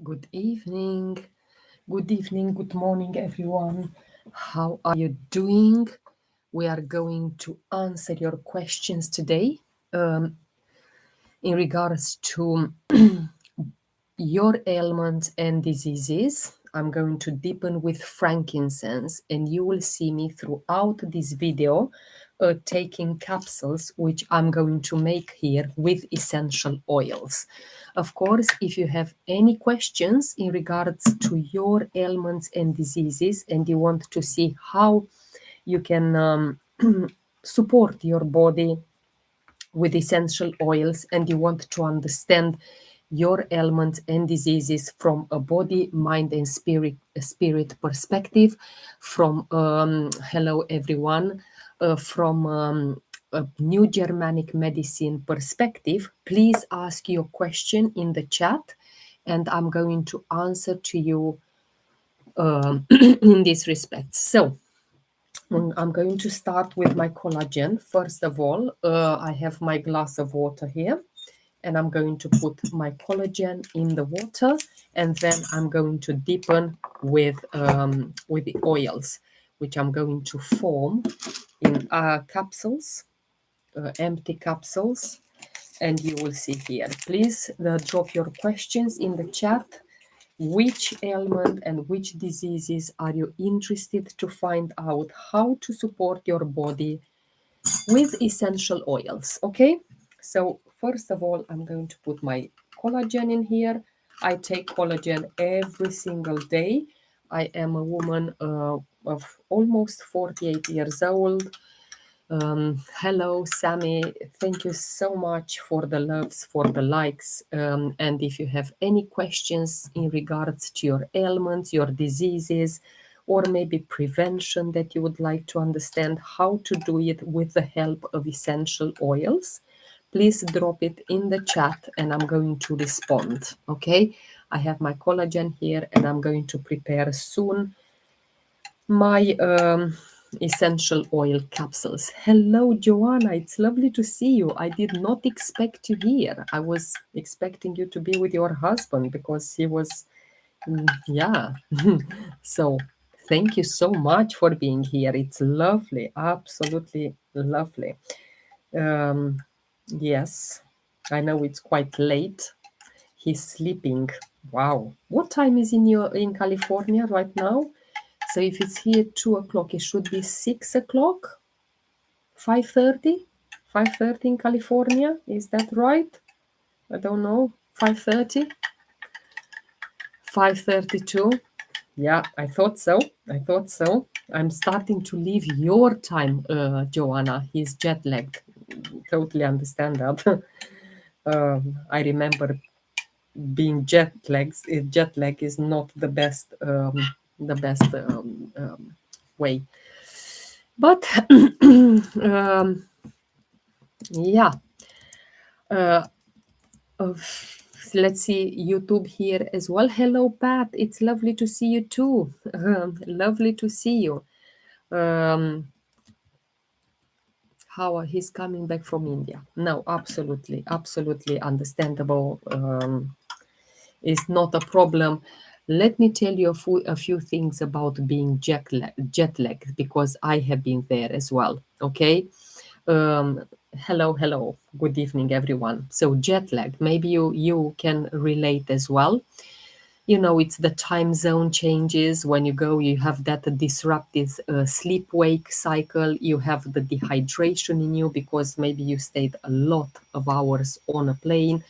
Good evening. Good evening, good morning, everyone. How are you doing? We are going to answer your questions today in regards to your ailments and diseases. I'm going to deepen with frankincense, and you will see me throughout this video taking capsules, which I'm going to make here with essential oils. Of course, if you have any questions in regards to your ailments and diseases, and you want to see how you can support your body with essential oils, and you want to understand your ailments and diseases from a body, mind, and spirit perspective, from hello everyone, from a new Germanic medicine perspective, please ask your question in the chat, and I'm going to answer to you in this respect. So I'm going to start with my collagen. First of all, I have my glass of water here, and I'm going to put my collagen in the water, and then I'm going to deepen with the oils, which I'm going to form in capsules, empty capsules, and you will see here. Please drop your questions in the chat. Which ailment and which diseases are you interested to find out how to support your body with essential oils? Okay, so first of all, I'm going to put my collagen in here. I take collagen every single day. I am a woman of almost 48 years old. Hello, Sammy. Thank you so much for the loves, for the likes. And if you have any questions in regards to your ailments, your diseases, or maybe prevention that you would like to understand how to do it with the help of essential oils, please drop it in the chat and I'm going to respond. Okay, I have my collagen here and I'm going to prepare soon my essential oil capsules. Hello, Joanna. It's lovely to see you. I did not expect you here. I was expecting you to be with your husband because he was, yeah. So thank you so much for being here. It's lovely, absolutely lovely. Yes, I know it's quite late. He's sleeping. Wow. What time is in California right now? So if it's here 2 o'clock, it should be 6 o'clock, 5:30, 5:30 in California. Is that right? I don't know. 5:30, 5:32. Yeah, I thought so. I thought so. I'm starting to leave your time, Joanna. He's jet lagged. Totally understand that. I remember being jet lagged. Jet lag is not the best way. But yeah, let's see YouTube here as well. Hello, Pat. It's lovely to see you too. Lovely to see you. How he's coming back from India? No, absolutely, absolutely understandable. It's not a problem. Let me tell you a few things about being jet lagged because I have been there as well. Okay. Hello. Good evening, everyone. So jet lag, maybe you can relate as well. You know, it's the time zone changes. When you go, you have that disrupted sleep-wake cycle. You have the dehydration in you because maybe you stayed a lot of hours on a plane.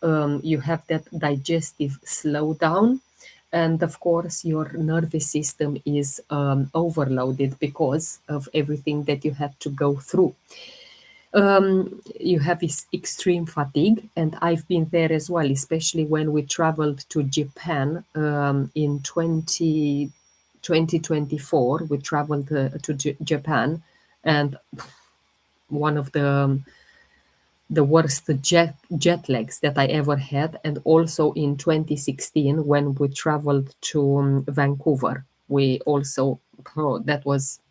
You have that digestive slowdown. And of course, your nervous system is overloaded because of everything that you had to go through. You have this extreme fatigue, and I've been there as well, especially when we traveled to Japan in 2024. We traveled to Japan, and one of the worst jet lags that I ever had, and also in 2016 when we traveled to Vancouver. We also, that was,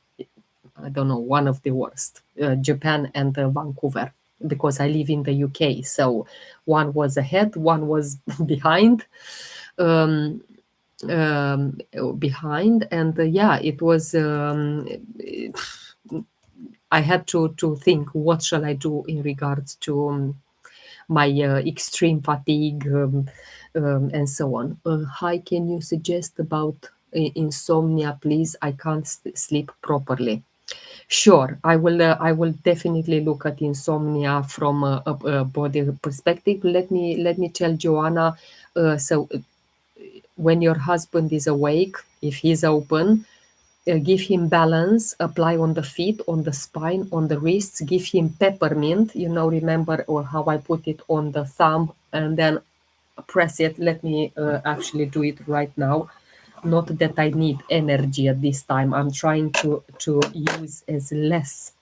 I don't know, one of the worst, Japan and Vancouver, because I live in the UK. So one was ahead, one was behind. um, behind, and yeah, it was. I had to think what shall I do in regards to my extreme fatigue and so on. Hi, can you suggest about insomnia, please? I can't sleep properly. Sure, I will. I will definitely look at insomnia from a body perspective. Let me tell Joanna. When your husband is awake, if he's open, give him balance, apply on the feet, on the spine, on the wrists, give him peppermint, remember or how I put it on the thumb, and then press it. Let me actually do it right now. Not that I need energy at this time. I'm trying to use as less.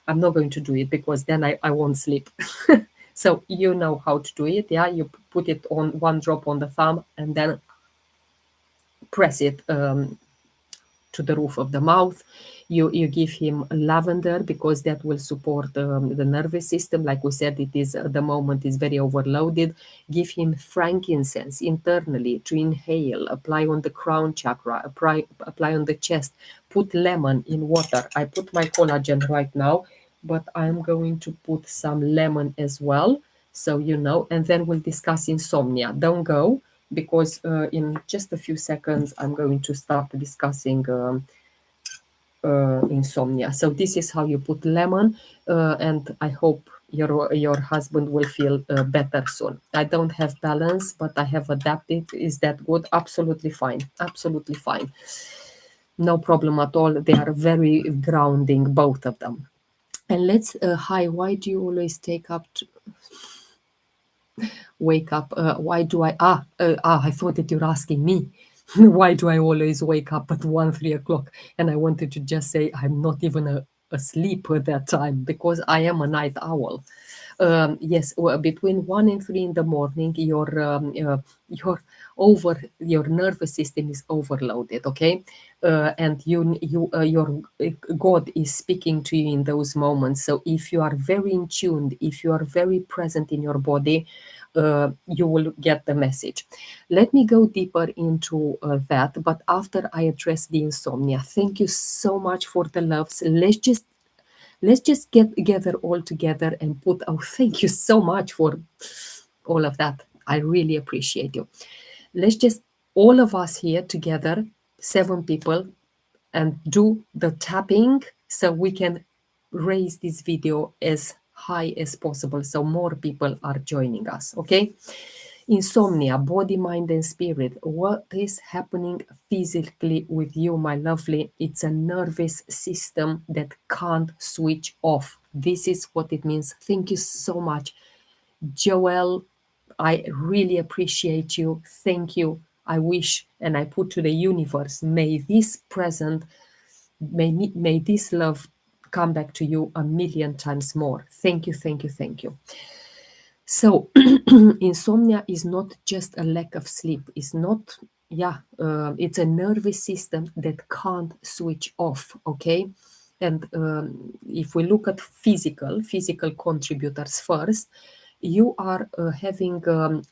I'm not going to do it because then I won't sleep. So you know how to do it. Yeah, you put it on one drop on the thumb and then press it to the roof of the mouth. You give him lavender because that will support the nervous system. Like we said, it is at the moment is very overloaded. Give him frankincense internally to inhale. Apply on the crown chakra. Apply on the chest. Put lemon in water. I put my collagen right now, but I'm going to put some lemon as well. So and then we'll discuss insomnia. Don't go, because in just a few seconds I'm going to start discussing insomnia. So this is how you put lemon, and I hope your husband will feel better soon. I don't have balance, but I have adapted. Is that good? Absolutely fine. Absolutely fine. No problem at all. They are very grounding, both of them. And let's hi. Why do you always wake up? Why do I thought that you're asking me. Why do I always wake up at 1, 3 o'clock? And I wanted to just say I'm not even asleep at that time because I am a night owl. Yes, well, between 1 and 3 in the morning, your nervous system is overloaded. Okay, and your God is speaking to you in those moments. So if you are very in tune, if you are very present in your body, you will get the message. Let me go deeper into that, but after I address the insomnia. Thank you so much for the loves. Let's just get together all together and put, oh, thank you so much for all of that. I really appreciate you. Let's just, all of us here together, 7 people, and do the tapping so we can raise this video as high as possible so more people are joining us. Okay, insomnia, body, mind and spirit. What is happening physically with you, my lovely? It's a nervous system that can't switch off. This is what it means. Thank you so much, Joel. I really appreciate you. Thank you. I wish and I put to the universe, may this present, may this love come back to you a million times more. Thank you, thank you, thank you. So insomnia is not just a lack of sleep. It's not, it's a nervous system that can't switch off. Okay, and if we look at physical contributors first, you are having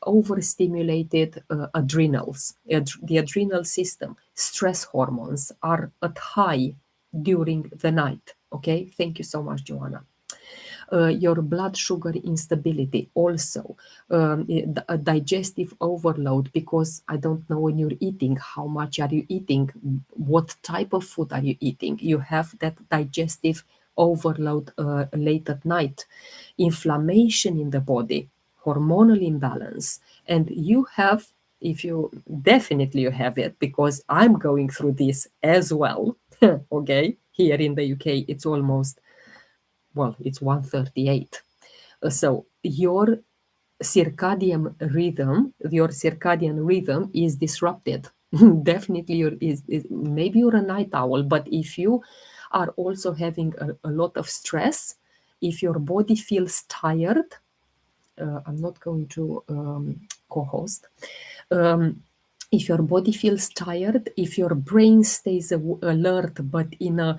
overstimulated adrenals. The adrenal system, stress hormones are at high during the night. Okay, thank you so much, Joanna. Your blood sugar instability also, a digestive overload, because I don't know when you're eating, how much are you eating, what type of food are you eating. You have that digestive overload late at night, inflammation in the body, hormonal imbalance, and you have, if you definitely you have it, because I'm going through this as well. Okay, here in the UK it's almost, well, it's 1:38. So your circadian rhythm is disrupted. Definitely maybe you're a night owl, but if you are also having a lot of stress, if your body feels tired, I'm not going to co-host. If your body feels tired, if your brain stays alert but in a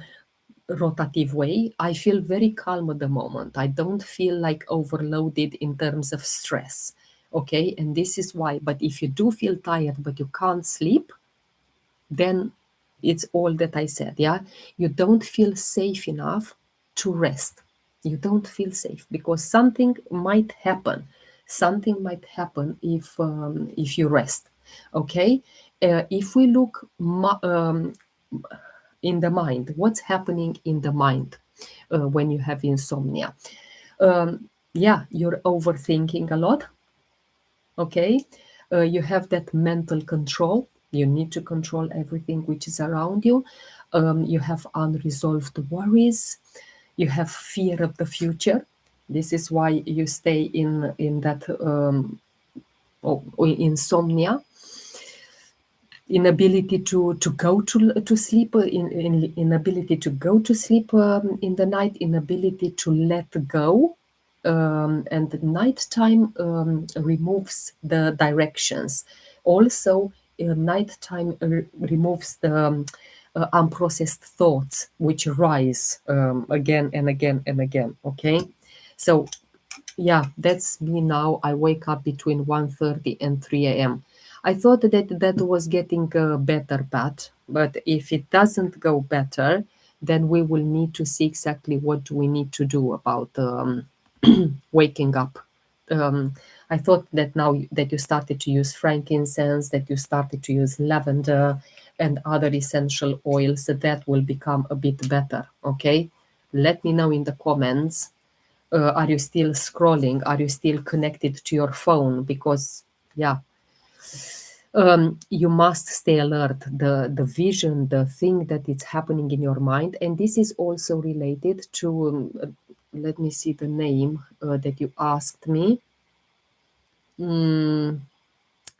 rotative way, I feel very calm at the moment. I don't feel like overloaded in terms of stress. Okay, and this is why. But if you do feel tired but you can't sleep, then it's all that I said. Yeah, you don't feel safe enough to rest. You don't feel safe because something might happen. Something might happen if you rest. Okay, if we look in the mind, what's happening in the mind when you have insomnia? Yeah, you're overthinking a lot. Okay, you have that mental control. You need to control everything which is around you. You have unresolved worries. You have fear of the future. This is why you stay in that insomnia, inability to go to sleep, inability to go to sleep in the night, inability to let go, and the nighttime removes the directions. Also, nighttime removes the unprocessed thoughts which rise again and again and again. Okay, so yeah, that's me now. I wake up between 1:30 and 3 a.m. I thought that was getting better, Pat, but if it doesn't go better, then we will need to see exactly what we need to do about waking up. Um, I thought that now that you started to use frankincense, that you started to use lavender and other essential oils, that will become a bit better. Okay, let me know in the comments. Are you still scrolling? Are you still connected to your phone? Because yeah, you must stay alert. The vision, the thing that is happening in your mind, and this is also related to. Let me see the name that you asked me.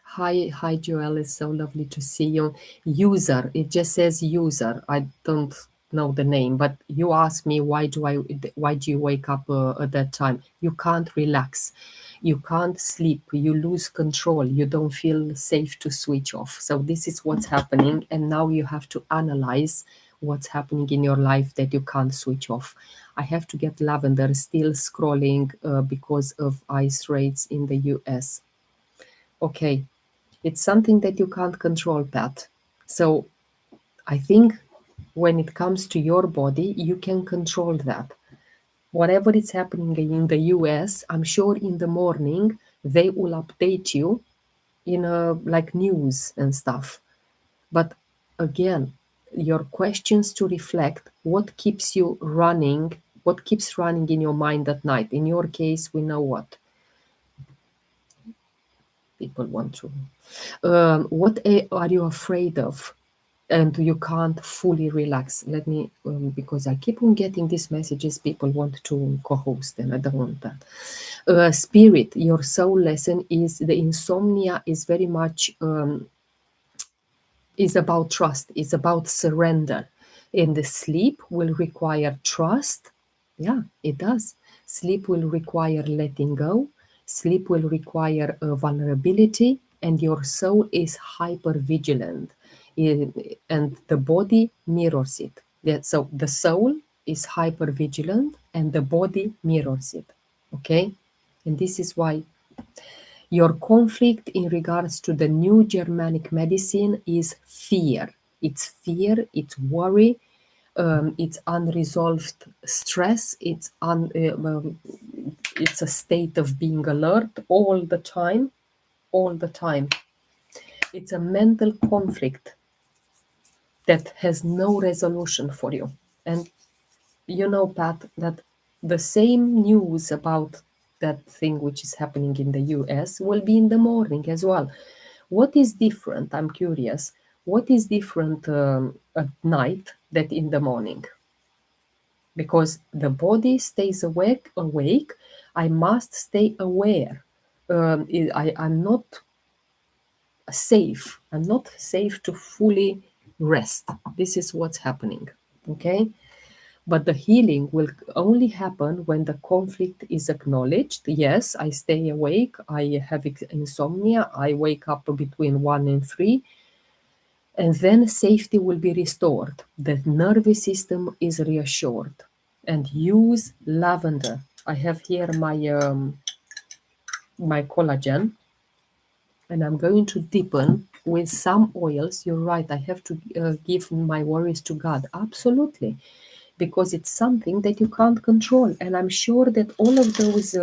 Hi, Joel. It's so lovely to see you. User. It just says user. I don't know the name, but you asked me why do you wake up at that time? You can't relax. You can't sleep. You lose control. You don't feel safe to switch off. So this is what's happening, and now you have to analyze what's happening in your life that you can't switch off. I have to get lavender. Still scrolling because of ice rates in the US. Okay, it's something that you can't control, Pat. So I think when it comes to your body, you can control that. Whatever is happening in the US, I'm sure in the morning they will update you in like news and stuff. But again, your questions to reflect what keeps running in your mind at night. In your case, we know what people want to. Are you afraid of? And you can't fully relax. Let me, because I keep on getting these messages, people want to co-host, and I don't want that. Spirit, your soul lesson is the insomnia is very much is about trust, is about surrender. And the sleep will require trust. Yeah, it does. Sleep will require letting go. Sleep will require vulnerability, and your soul is hyper vigilant, and the body mirrors it. Yeah, so the soul is hyper vigilant, and the body mirrors it. Okay, and this is why your conflict in regards to the new Germanic medicine is fear, it's worry, it's unresolved stress, it's a state of being alert all the time, all the time. It's a mental conflict that has no resolution for you. And you know, Pat, that the same news about that thing which is happening in the US will be in the morning as well. What is different? I'm curious. What is different at night than in the morning? Because the body stays awake. I must stay aware. I'm not safe. I'm not safe to fully rest. This is what's happening. Okay. But the healing will only happen when the conflict is acknowledged. Yes, I stay awake. I have insomnia. I wake up between 1 and 3. And then safety will be restored. The nervous system is reassured. And use lavender. I have here my collagen. and I'm going to deepen with some oils. You're right, I have to give my worries to God. Absolutely. Because it's something that you can't control. And I'm sure that all of those,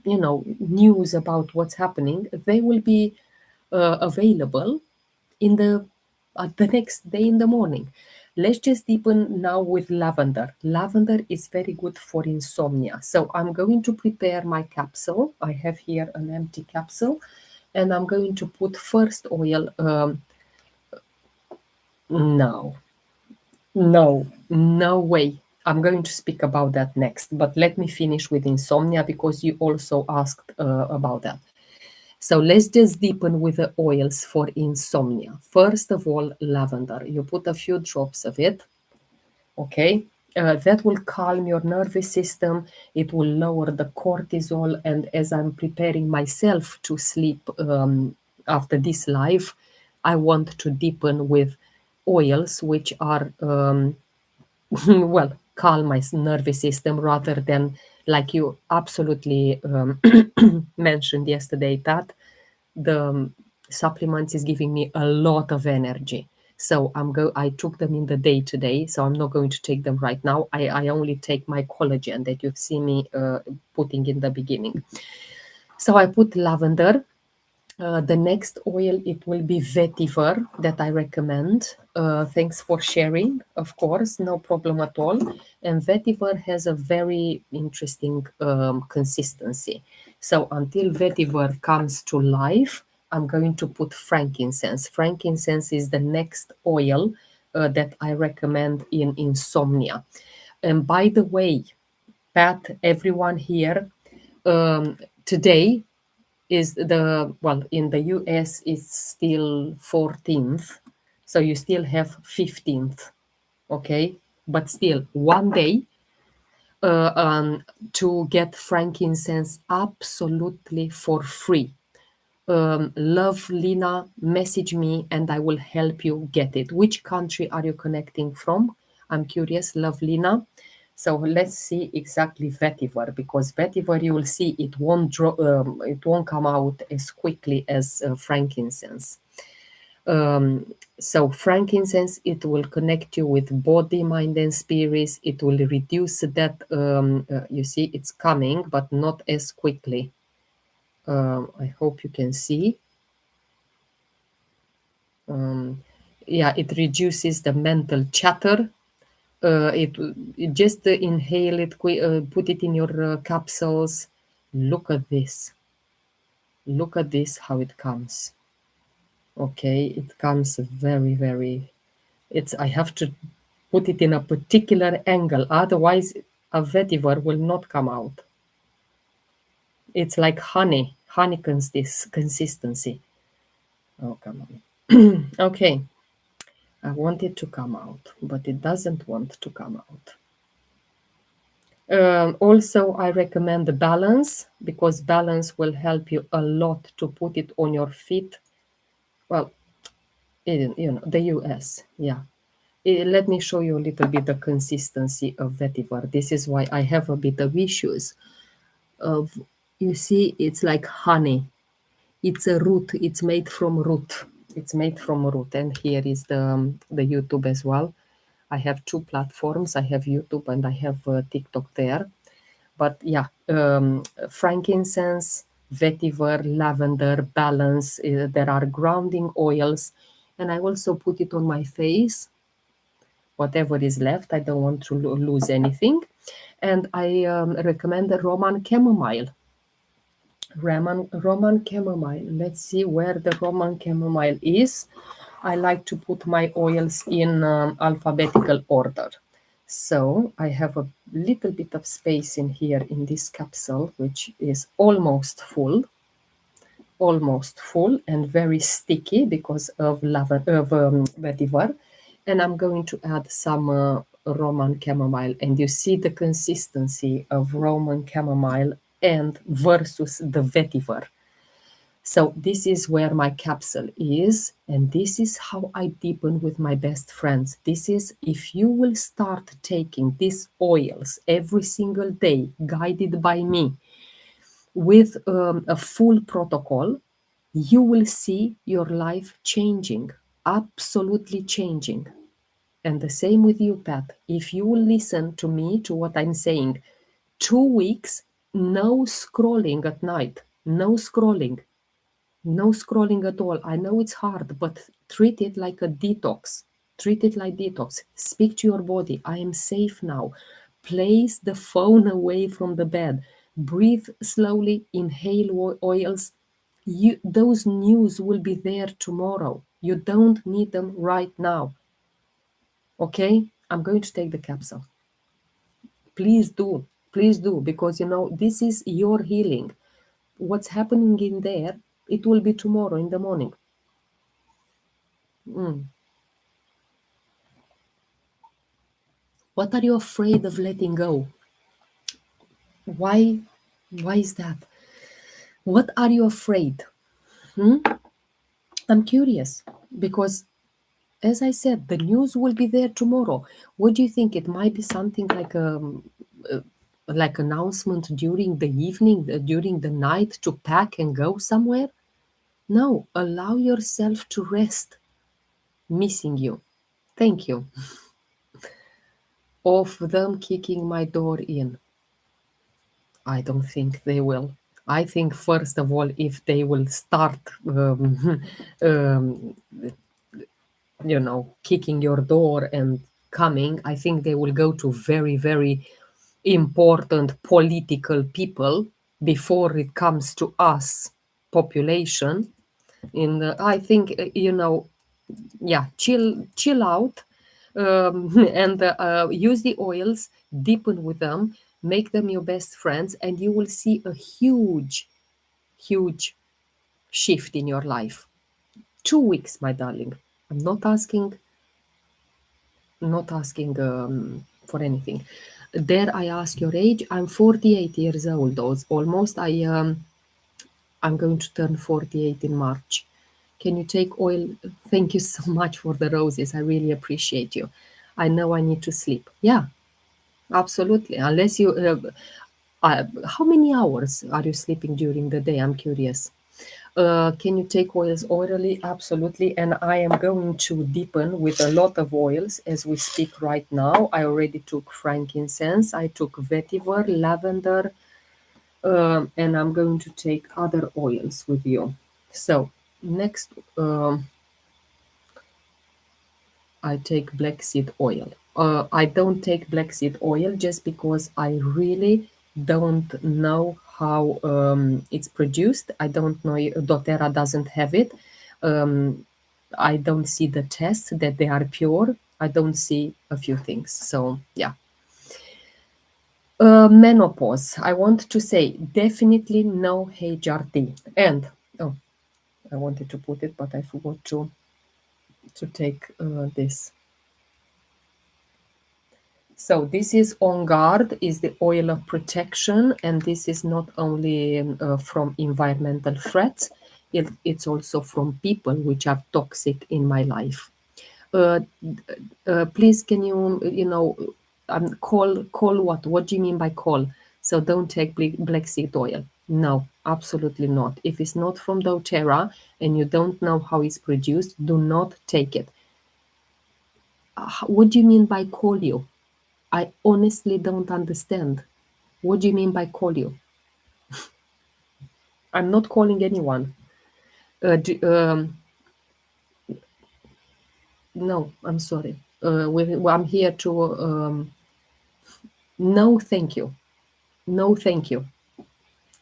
news about what's happening, they will be available in the next day in the morning. Let's just deepen now with lavender. Lavender is very good for insomnia. So I'm going to prepare my capsule. I have here an empty capsule, and I'm going to put first oil. No, no way. I'm going to speak about that next, but let me finish with insomnia because you also asked about that. So let's just deepen with the oils for insomnia. First of all, lavender. You put a few drops of it, okay? That will calm your nervous system. It will lower the cortisol. And as I'm preparing myself to sleep after this live, I want to deepen with oils which are well, calm my nervous system rather than, like you absolutely mentioned yesterday, that the supplements is giving me a lot of energy. So I took them in the day today, so I'm not going to take them right now. I only take my collagen that you've seen me putting in the beginning. So I put lavender. The next oil, it will be vetiver that I recommend. Thanks for sharing, of course, no problem at all. And vetiver has a very interesting consistency. So until vetiver comes to life, I'm going to put frankincense. Frankincense is the next oil that I recommend in insomnia. And by the way, Pat, everyone here, today is in the US it's still 14th, so you still have 15th, okay, but still one day to get frankincense absolutely for free. Love Lina, message me and I will help you get it. Which country are you connecting from? I'm curious, Love Lina. So let's see exactly vetiver, because vetiver, you will see it won't come out as quickly as frankincense. So frankincense, it will connect you with body, mind, and spirits. It will reduce that. You see, it's coming, but not as quickly. I hope you can see. Yeah, it reduces the mental chatter. It just inhale it, put it in your capsules. Look at this. Look at this, how it comes. Okay, it comes very, very. I have to put it in a particular angle, otherwise a vetiver will not come out. It's like honey consistency. Oh, come on. Okay. I want it to come out, but it doesn't want to come out. Also, I recommend the balance, because balance will help you a lot to put it on your feet. Well, the US, yeah. Let me show you a little bit the consistency of vetiver. This is why I have a bit of issues. You see, it's like honey. It's a root. It's made from root. It's made from root. And here is the YouTube as well. I have two platforms. I have YouTube and I have TikTok there. But yeah, frankincense, vetiver, lavender, balance. There are grounding oils. And I also put it on my face, whatever is left. I don't want to lose anything. And I recommend the Roman chamomile. Roman chamomile. Let's see where the Roman chamomile is. I like to put my oils in alphabetical order. So I have a little bit of space in here in this capsule, which is almost full and very sticky because of vetiver. And I'm going to add some Roman chamomile, and you see the consistency of Roman chamomile and versus the vetiver. So this is where my capsule is, and this is how I deepen with my best friends. This is, if you will start taking these oils every single day, guided by me, with a full protocol, you will see your life changing, absolutely changing. And the same with you, Pat. If you will listen to me, to what I'm saying, 2 weeks, no scrolling at night, no scrolling, no scrolling at all. I know it's hard, but treat it like a detox. Treat it like detox. Speak to your body. I am safe now. Place the phone away from the bed. Breathe slowly. Inhale oils. Those news will be there tomorrow. You don't need them right now. Okay? I'm going to take the capsule. Please do. Please do. Because, this is your healing. What's happening in there, it will be tomorrow in the morning. What are you afraid of letting go? Why is that? What are you afraid? I'm curious because, as I said, the news will be there tomorrow. What do you think? It might be something like announcement during the evening, during the night, to pack and go somewhere. No, allow yourself to rest. Missing you. Thank you. Of them kicking my door in. I don't think they will. I think, first of all, if they will start, um, kicking your door and coming, I think they will go to very, very important political people before it comes to us, population. I think, yeah, chill out, and use the oils, deepen with them, make them your best friends, and you will see a huge, huge shift in your life. 2 weeks, my darling. I'm not asking for anything. There, I ask your age. I'm 48 years old. Almost. I'm going to turn 48 in March. Can you take oil? Thank you so much for the roses. I really appreciate you. I know I need to sleep. Yeah, absolutely. Unless you, how many hours are you sleeping during the day? I'm curious. Can you take oils orally? Absolutely. And I am going to deepen with a lot of oils as we speak right now. I already took frankincense, I took vetiver, lavender, and I'm going to take other oils with you. So, next, I take black seed oil. I don't take black seed oil just because I really don't know how it's produced. I don't know. doTERRA doesn't have it. I don't see the test that they are pure. I don't see a few things. So, yeah. Menopause. I want to say definitely no HRT. And, oh, I wanted to put it, but I forgot to take this. So this is On Guard, is the oil of protection, and this is not only from environmental threats, it's also from people which are toxic in my life. Please, can call what? What do you mean by call? So don't take black seed oil. No, absolutely not. If it's not from doTERRA and you don't know how it's produced, do not take it. What do you mean by call you? I honestly don't understand. What do you mean by call you? I'm not calling anyone. No, I'm sorry. I'm here to. No, thank you. No, thank you.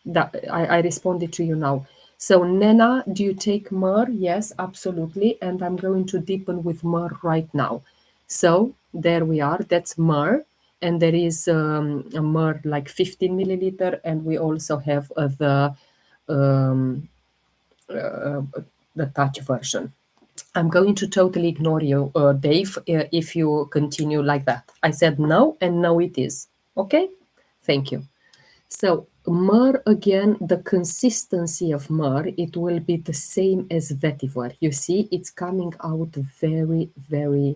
That I responded to you now. So, Nena, do you take myrrh? Yes, absolutely. And I'm going to deepen with myrrh right now. So, there we are. That's myrrh. And there is a myrrh like 15 milliliter. And we also have um, the touch version. I'm going to totally ignore you, Dave, if you continue like that. I said no, and no, it is. Okay? Thank you. So, myrrh, again, the consistency of myrrh, it will be the same as vetiver. You see, it's coming out very, very.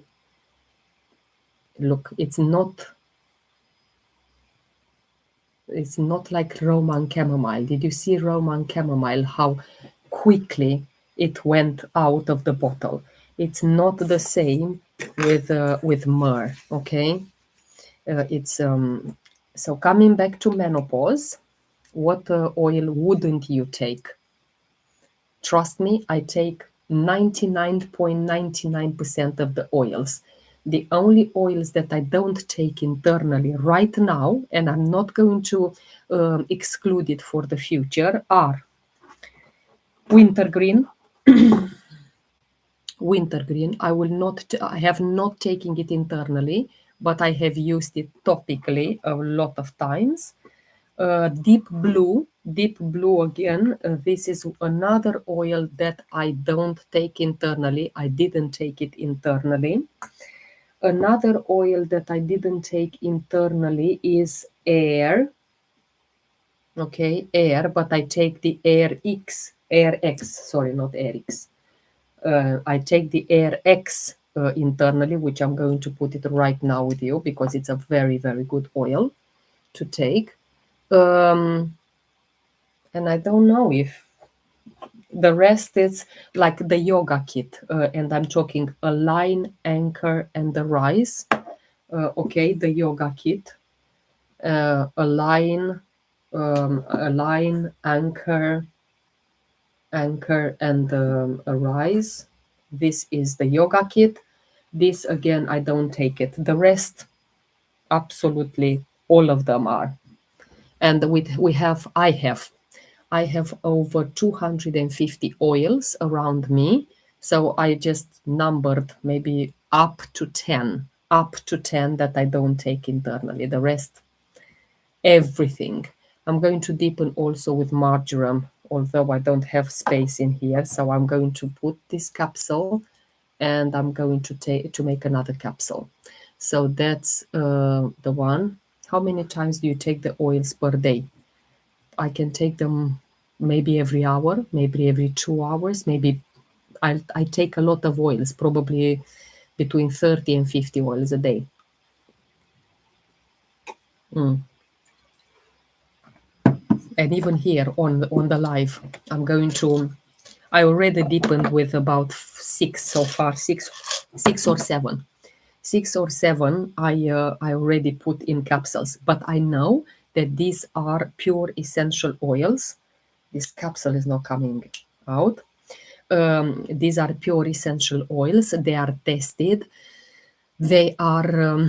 Look, it's not. It's not like Roman chamomile. Did you see Roman chamomile? How quickly it went out of the bottle. It's not the same with myrrh. Okay, it's so coming back to menopause. What oil wouldn't you take? Trust me, I take 99.99% of the oils. The only oils that I don't take internally right now, and I'm not going to exclude it for the future, are wintergreen. Wintergreen. I have not taken it internally, but I have used it topically a lot of times. Deep blue again. This is another oil that I don't take internally. I didn't take it internally. Another oil that I didn't take internally is Air. Okay, Air, but I take the Air X. Sorry, not Air X. I take the Air X internally, which I'm going to put it right now with you because it's a very, very good oil to take. And I don't know if the rest is like the yoga kit, and I'm talking Align, Anchor, and the Rise. Okay, the yoga kit, Align, Anchor, and Arise. This is the yoga kit. This again, I don't take it. The rest, absolutely, all of them are. And I have over 250 oils around me. So I just numbered maybe up to 10 that I don't take internally. The rest, everything. I'm going to deepen also with marjoram, although I don't have space in here. So I'm going to put this capsule and I'm going to make another capsule. So that's the one. How many times do you take the oils per day? I can take them maybe every hour, maybe every 2 hours, maybe I take a lot of oils, probably between 30 and 50 oils a day. And even here on the live, I already deepened with about six so far, six or seven. 6 or 7 I already put in capsules, but I know that these are pure essential oils. This capsule is not coming out. These are pure essential oils. They are tested. They are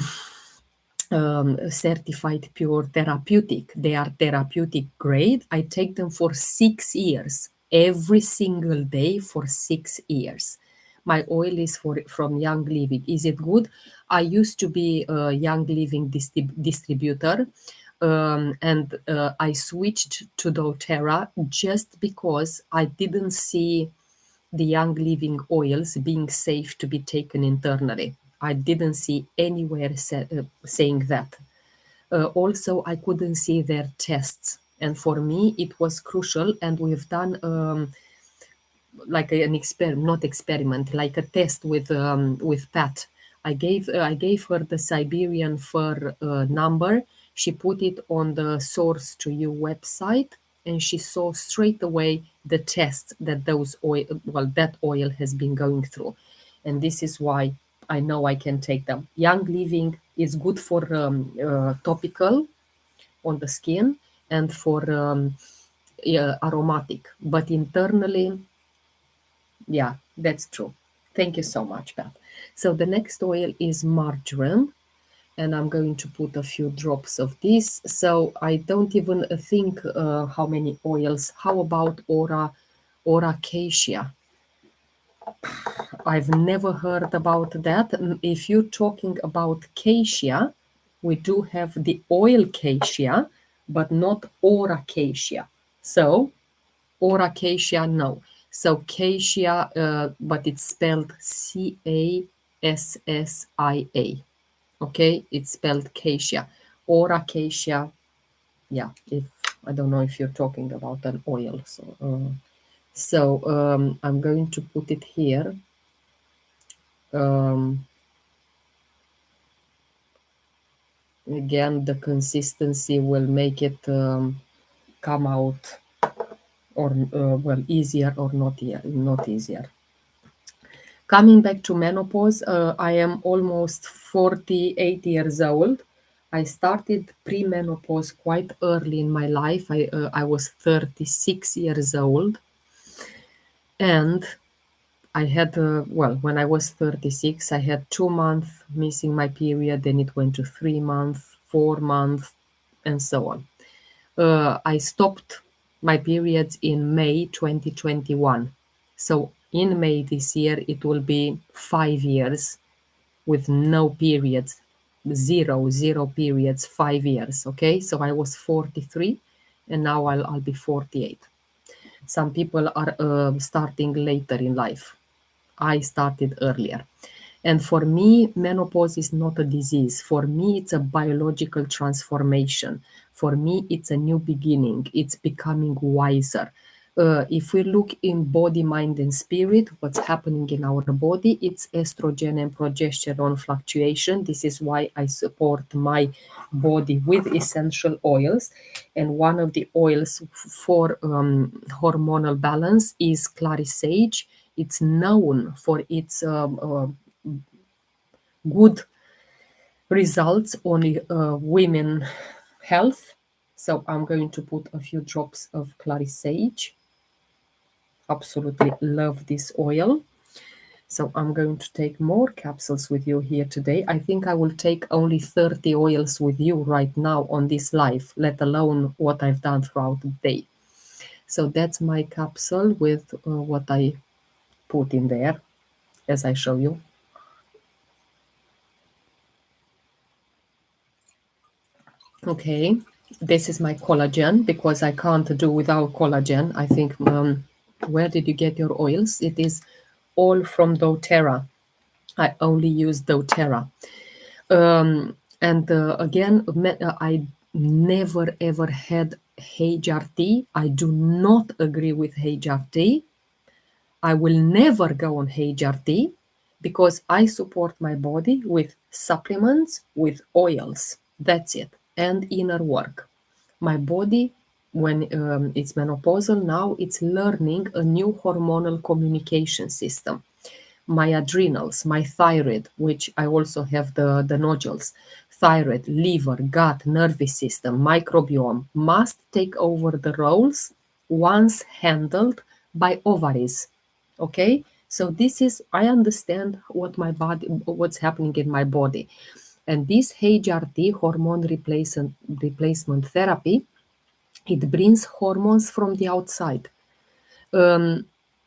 certified pure therapeutic. They are therapeutic grade. I take them for 6 years, every single day for 6 years. My oil is from Young Living. Is it good? I used to be a Young Living distributor, and I switched to doTERRA just because I didn't see the Young Living oils being safe to be taken internally. I didn't see anywhere saying that. Also, I couldn't see their tests. And for me, it was crucial. And we've done like an experiment, not experiment, like a test with Pat. I gave her the Siberian fir number. She put it on the Source to You website, and she saw straight away the test that that oil has been going through, and this is why I know I can take them. Young Living is good for topical on the skin and for aromatic, but internally, yeah, that's true. Thank you so much, Beth. So the next oil is marjoram, and I'm going to put a few drops of this. So I don't even think how many oils. How about Oracacia? I've never heard about that. If you're talking about cassia, we do have the oil cassia, but not Oracacia. So Oracacia, no. So cassia, but it's spelled Cassia. Okay, it's spelled cassia. Oracacia, yeah. If I don't know if you're talking about an oil, so I'm going to put it here. Um, Again, the consistency will make it come out, or well, easier or not easier. Coming back to menopause, I am almost 48 years old. I started premenopause quite early in my life. I was 36 years old, and I had, well, when I was 36, I had 2 months missing my period, then it went to 3 months, 4 months, and so on. I stopped my periods in May 2021. So in May this year, it will be 5 years with no periods, zero periods, 5 years. Okay, so I was 43, and now I'll be 48. Some people are starting later in life. I started earlier. And for me, menopause is not a disease. For me, it's a biological transformation. For me, it's a new beginning. It's becoming wiser. If we look in body, mind, and spirit, what's happening in our body, it's estrogen and progesterone fluctuation. This is why I support my body with essential oils. And one of the oils for hormonal balance is clary sage. It's known for its good results on women health. So I'm going to put a few drops of clary sage. Absolutely love this oil. So I'm going to take more capsules with you here today. I think I will take only 30 oils with you right now on this live, let alone what I've done throughout the day. So that's my capsule with what I put in there as I show you. Okay, this is my collagen because I can't do without collagen. I think, where did you get your oils? It is all from doTERRA. I only use doTERRA. And again, I never ever had HRT. I do not agree with HRT. I will never go on HRT because I support my body with supplements, with oils. That's it. And inner work. My body, when it's menopausal now, it's learning a new hormonal communication system. My adrenals, my thyroid, which I also have the nodules, thyroid, liver, gut, nervous system, microbiome must take over the roles once handled by ovaries. Okay, so this is, I understand what my body, what's happening in my body, and this HRT, hormone replacement therapy, it brings hormones from the outside,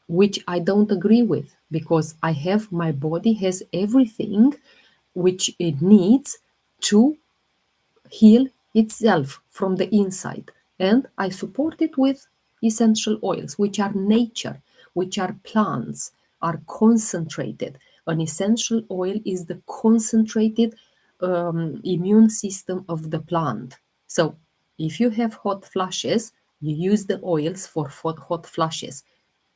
which I don't agree with because I have, my body has everything which it needs to heal itself from the inside. And I support it with essential oils, which are nature, which are plants, are concentrated. An essential oil is the concentrated immune system of the plant. So if you have hot flushes, you use the oils for hot flushes.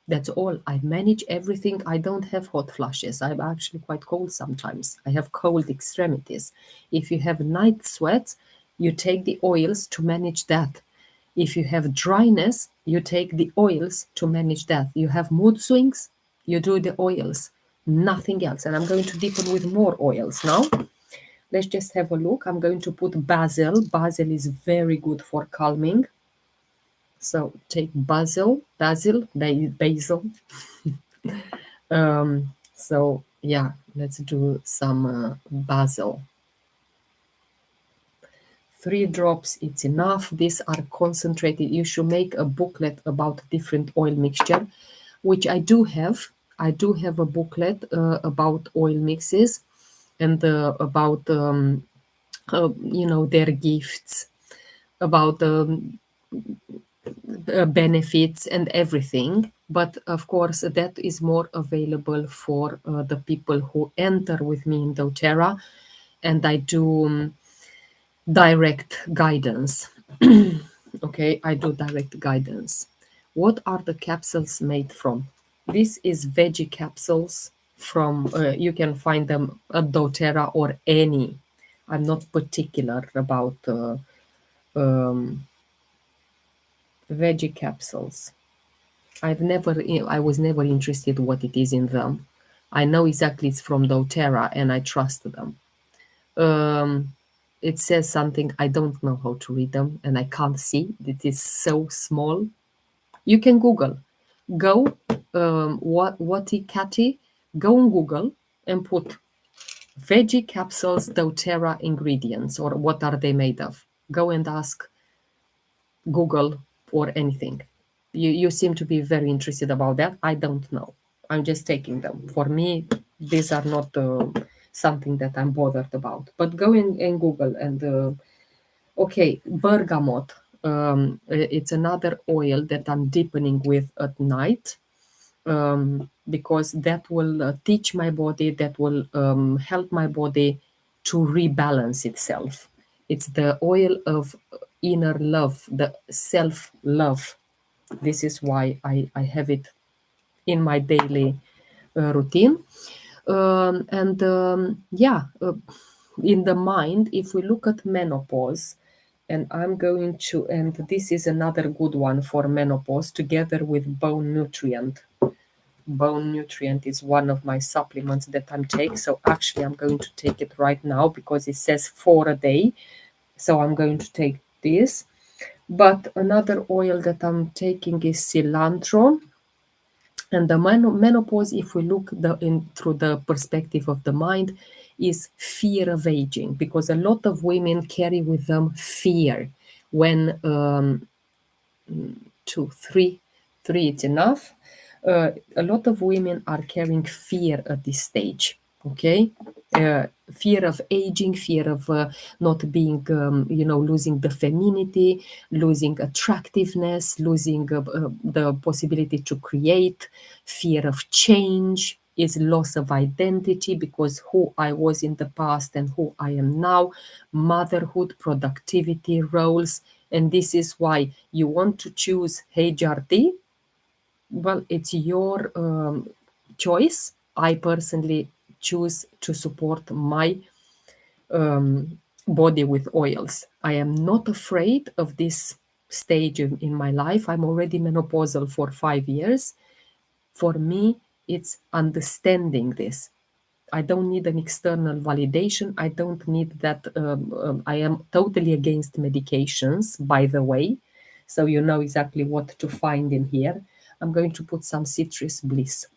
That's all. I manage everything. I don't have hot flushes. I'm actually quite cold sometimes. I have cold extremities. If you have night sweats, you take the oils to manage that. If you have dryness, you take the oils to manage that. You have mood swings, you do the oils. Nothing else. And I'm going to deepen with more oils now. Let's just have a look. I'm going to put basil. Basil is very good for calming. So take basil. So yeah, let's do some basil. 3 drops, it's enough. These are concentrated. You should make a booklet about different oil mixture, which I do have. I do have a booklet about oil mixes and about their gifts, about benefits and everything. But of course, that is more available for the people who enter with me in doTERRA, and I do direct guidance. Okay, I do direct guidance. What are the capsules made from? This is veggie capsules from, you can find them at doTERRA or any I'm not particular about um, veggie capsules. I was never interested what it is in them. I know exactly it's from doTERRA and I trust them. Um, it says something, I don't know how to read them and I can't see. It is so small. You can Google. Go, what Catty, go on Google and put veggie capsules doTERRA ingredients or what are they made of. Go and ask Google or anything. You seem to be very interested about that. I don't know. I'm just taking them. For me, these are not something that I'm bothered about. But go in Google and okay, bergamot. It's another oil that I'm deepening with at night because that will teach my body, that will help my body to rebalance itself. It's the oil of inner love, the self love. This is why I have it in my daily routine. And yeah, in the mind, if we look at menopause, and I'm going to, and this is another good one for menopause, together with bone nutrient. Bone nutrient is one of my supplements that I'm taking. So actually, I'm going to take it right now because it says 4 a day. So I'm going to take this. But another oil that I'm taking is cilantro. And the menopause, if we look through the perspective of the mind, is fear of aging, because a lot of women carry with them fear when two, three, it's enough. A lot of women are carrying fear at this stage. Okay, fear of aging, fear of not being, losing the femininity, losing attractiveness, losing the possibility to create, fear of change, is loss of identity because who I was in the past and who I am now, motherhood, productivity, roles. And this is why you want to choose HRT. Well, it's your choice. I personally choose to support my body with oils. I am not afraid of this stage in my life. I'm already menopausal for 5 years. For me, it's understanding this. I don't need an external validation. I don't need that. I am totally against medications, by the way. So you know exactly what to find in here. I'm going to put some citrus bliss.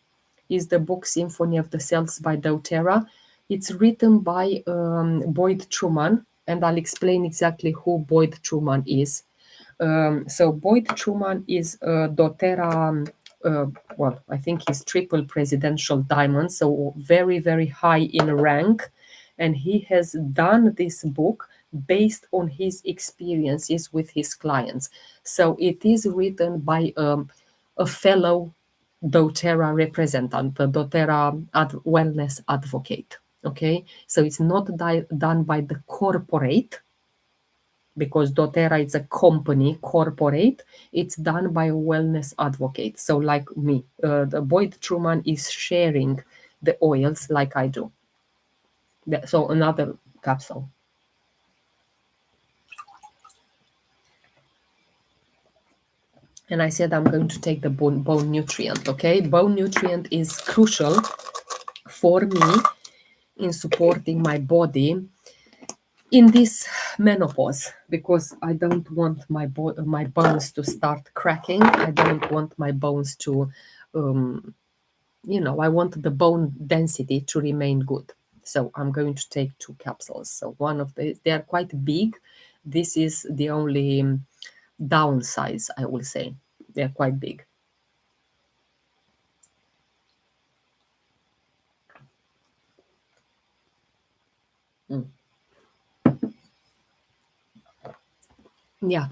Is the book Symphony of the Cells by doTERRA. It's written by Boyd Truman, and I'll explain exactly who Boyd Truman is. So Boyd Truman is doTERRA, well, I think he's triple presidential diamond, so very, very high in rank. And he has done this book based on his experiences with his clients. So it is written by a fellow doTERRA representative, the doTERRA wellness advocate. Okay, so it's not done by the corporate, because doTERRA is a company, corporate. It's done by a wellness advocate. So like me, the Boyd Truman is sharing the oils like I do. So another capsule. And I said I'm going to take the bone nutrient. Okay, bone nutrient is crucial for me in supporting my body in this menopause, because I don't want my bones to start cracking. I don't want my bones to, I want the bone density to remain good. So I'm going to take 2 capsules. So they are quite big. This is the only downsize, I will say. They're quite big. Mm. Yeah.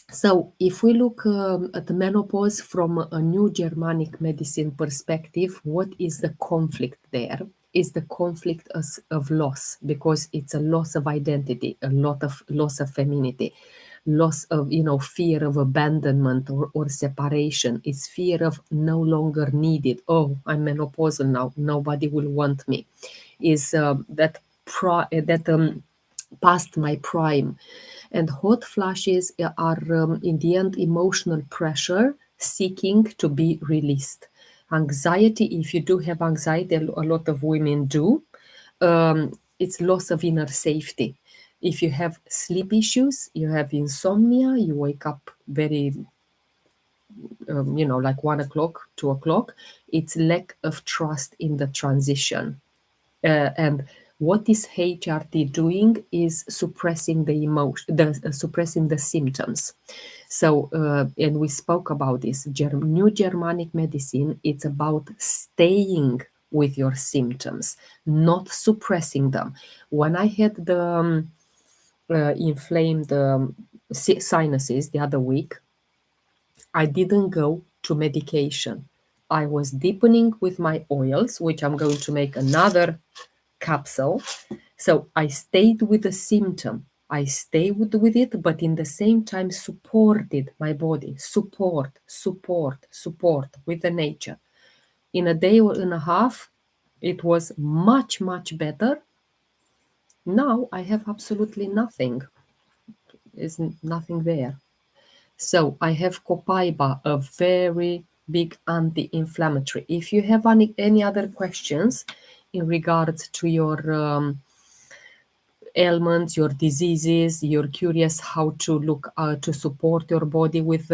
So if we look at the menopause from a new Germanic medicine perspective, what is the conflict there? Is the conflict of loss, because it's a loss of identity, a lot of loss of femininity. loss of, fear of abandonment or separation. It's fear of no longer needed. Oh, I'm menopausal now, nobody will want me. Is that past my prime. And hot flashes are, in the end, emotional pressure seeking to be released. Anxiety, if you do have anxiety, a lot of women do, it's loss of inner safety. If you have sleep issues, you have insomnia, you wake up very, like 1 o'clock, 2 o'clock, it's lack of trust in the transition. And what is HRT doing is suppressing the emotion, suppressing the symptoms. So, and we spoke about this. New Germanic medicine, it's about staying with your symptoms, not suppressing them. When I had the inflamed sinuses the other week, I didn't go to medication. I was deepening with my oils, which I'm going to make another capsule. So I stayed with the symptom. I stayed with it, but in the same time supported my body. Support with the nature. In a day and a half, it was much, much better. Now I have absolutely nothing. There's nothing there. So I have Copaiba, a very big anti-inflammatory. If you have any other questions in regards to your ailments, your diseases, you're curious how to look to support your body with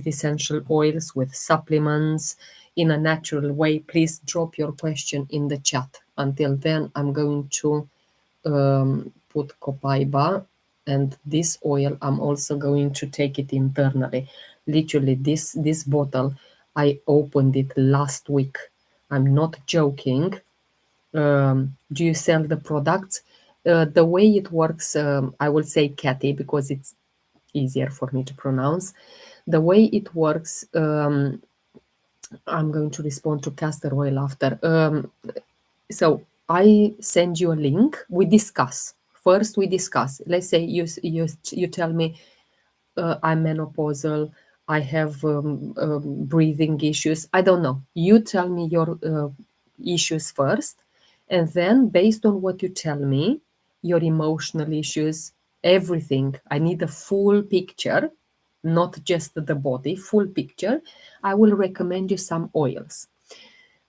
essential oils, with supplements in a natural way, please drop your question in the chat. Until then, I'm going to put Copaiba, and this oil I'm also going to take it internally. Literally, this bottle I opened it last week. I'm not joking. Do you sell the products? The way it works, I will say Kathy because it's easier for me to pronounce. The way it works, I'm going to respond to castor oil after. So I send you a link. We discuss. First, we discuss. Let's say you tell me I'm menopausal. I have breathing issues. I don't know. You tell me your issues first. And then, based on what you tell me, your emotional issues, everything, I need a full picture, not just the body, full picture. I will recommend you some oils.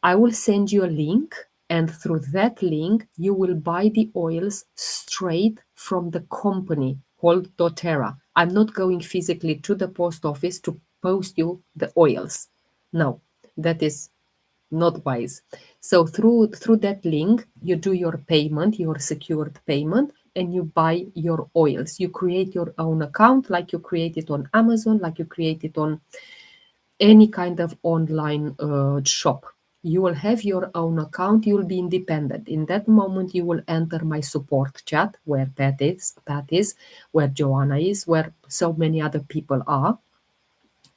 I will send you a link, and through that link, you will buy the oils straight from the company called doTERRA. I'm not going physically to the post office to post you the oils. No, that is not wise. So through that link, you do your payment, your secured payment, and you buy your oils. You create your own account, like you create it on Amazon, like you create it on any kind of online shop. You will have your own account. You will be independent. In that moment, you will enter my support chat where Pat is, where Joanna is, where so many other people are.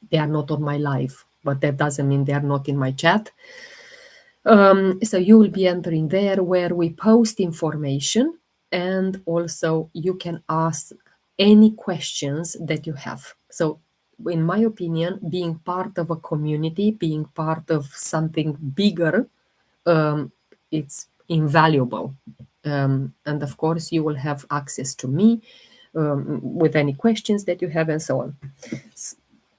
They are not on my live, but that doesn't mean they are not in my chat. So you will be entering there where we post information, and also you can ask any questions that you have. So in my opinion, being part of a community, being part of something bigger, it's invaluable. And of course, you will have access to me with any questions that you have and so on.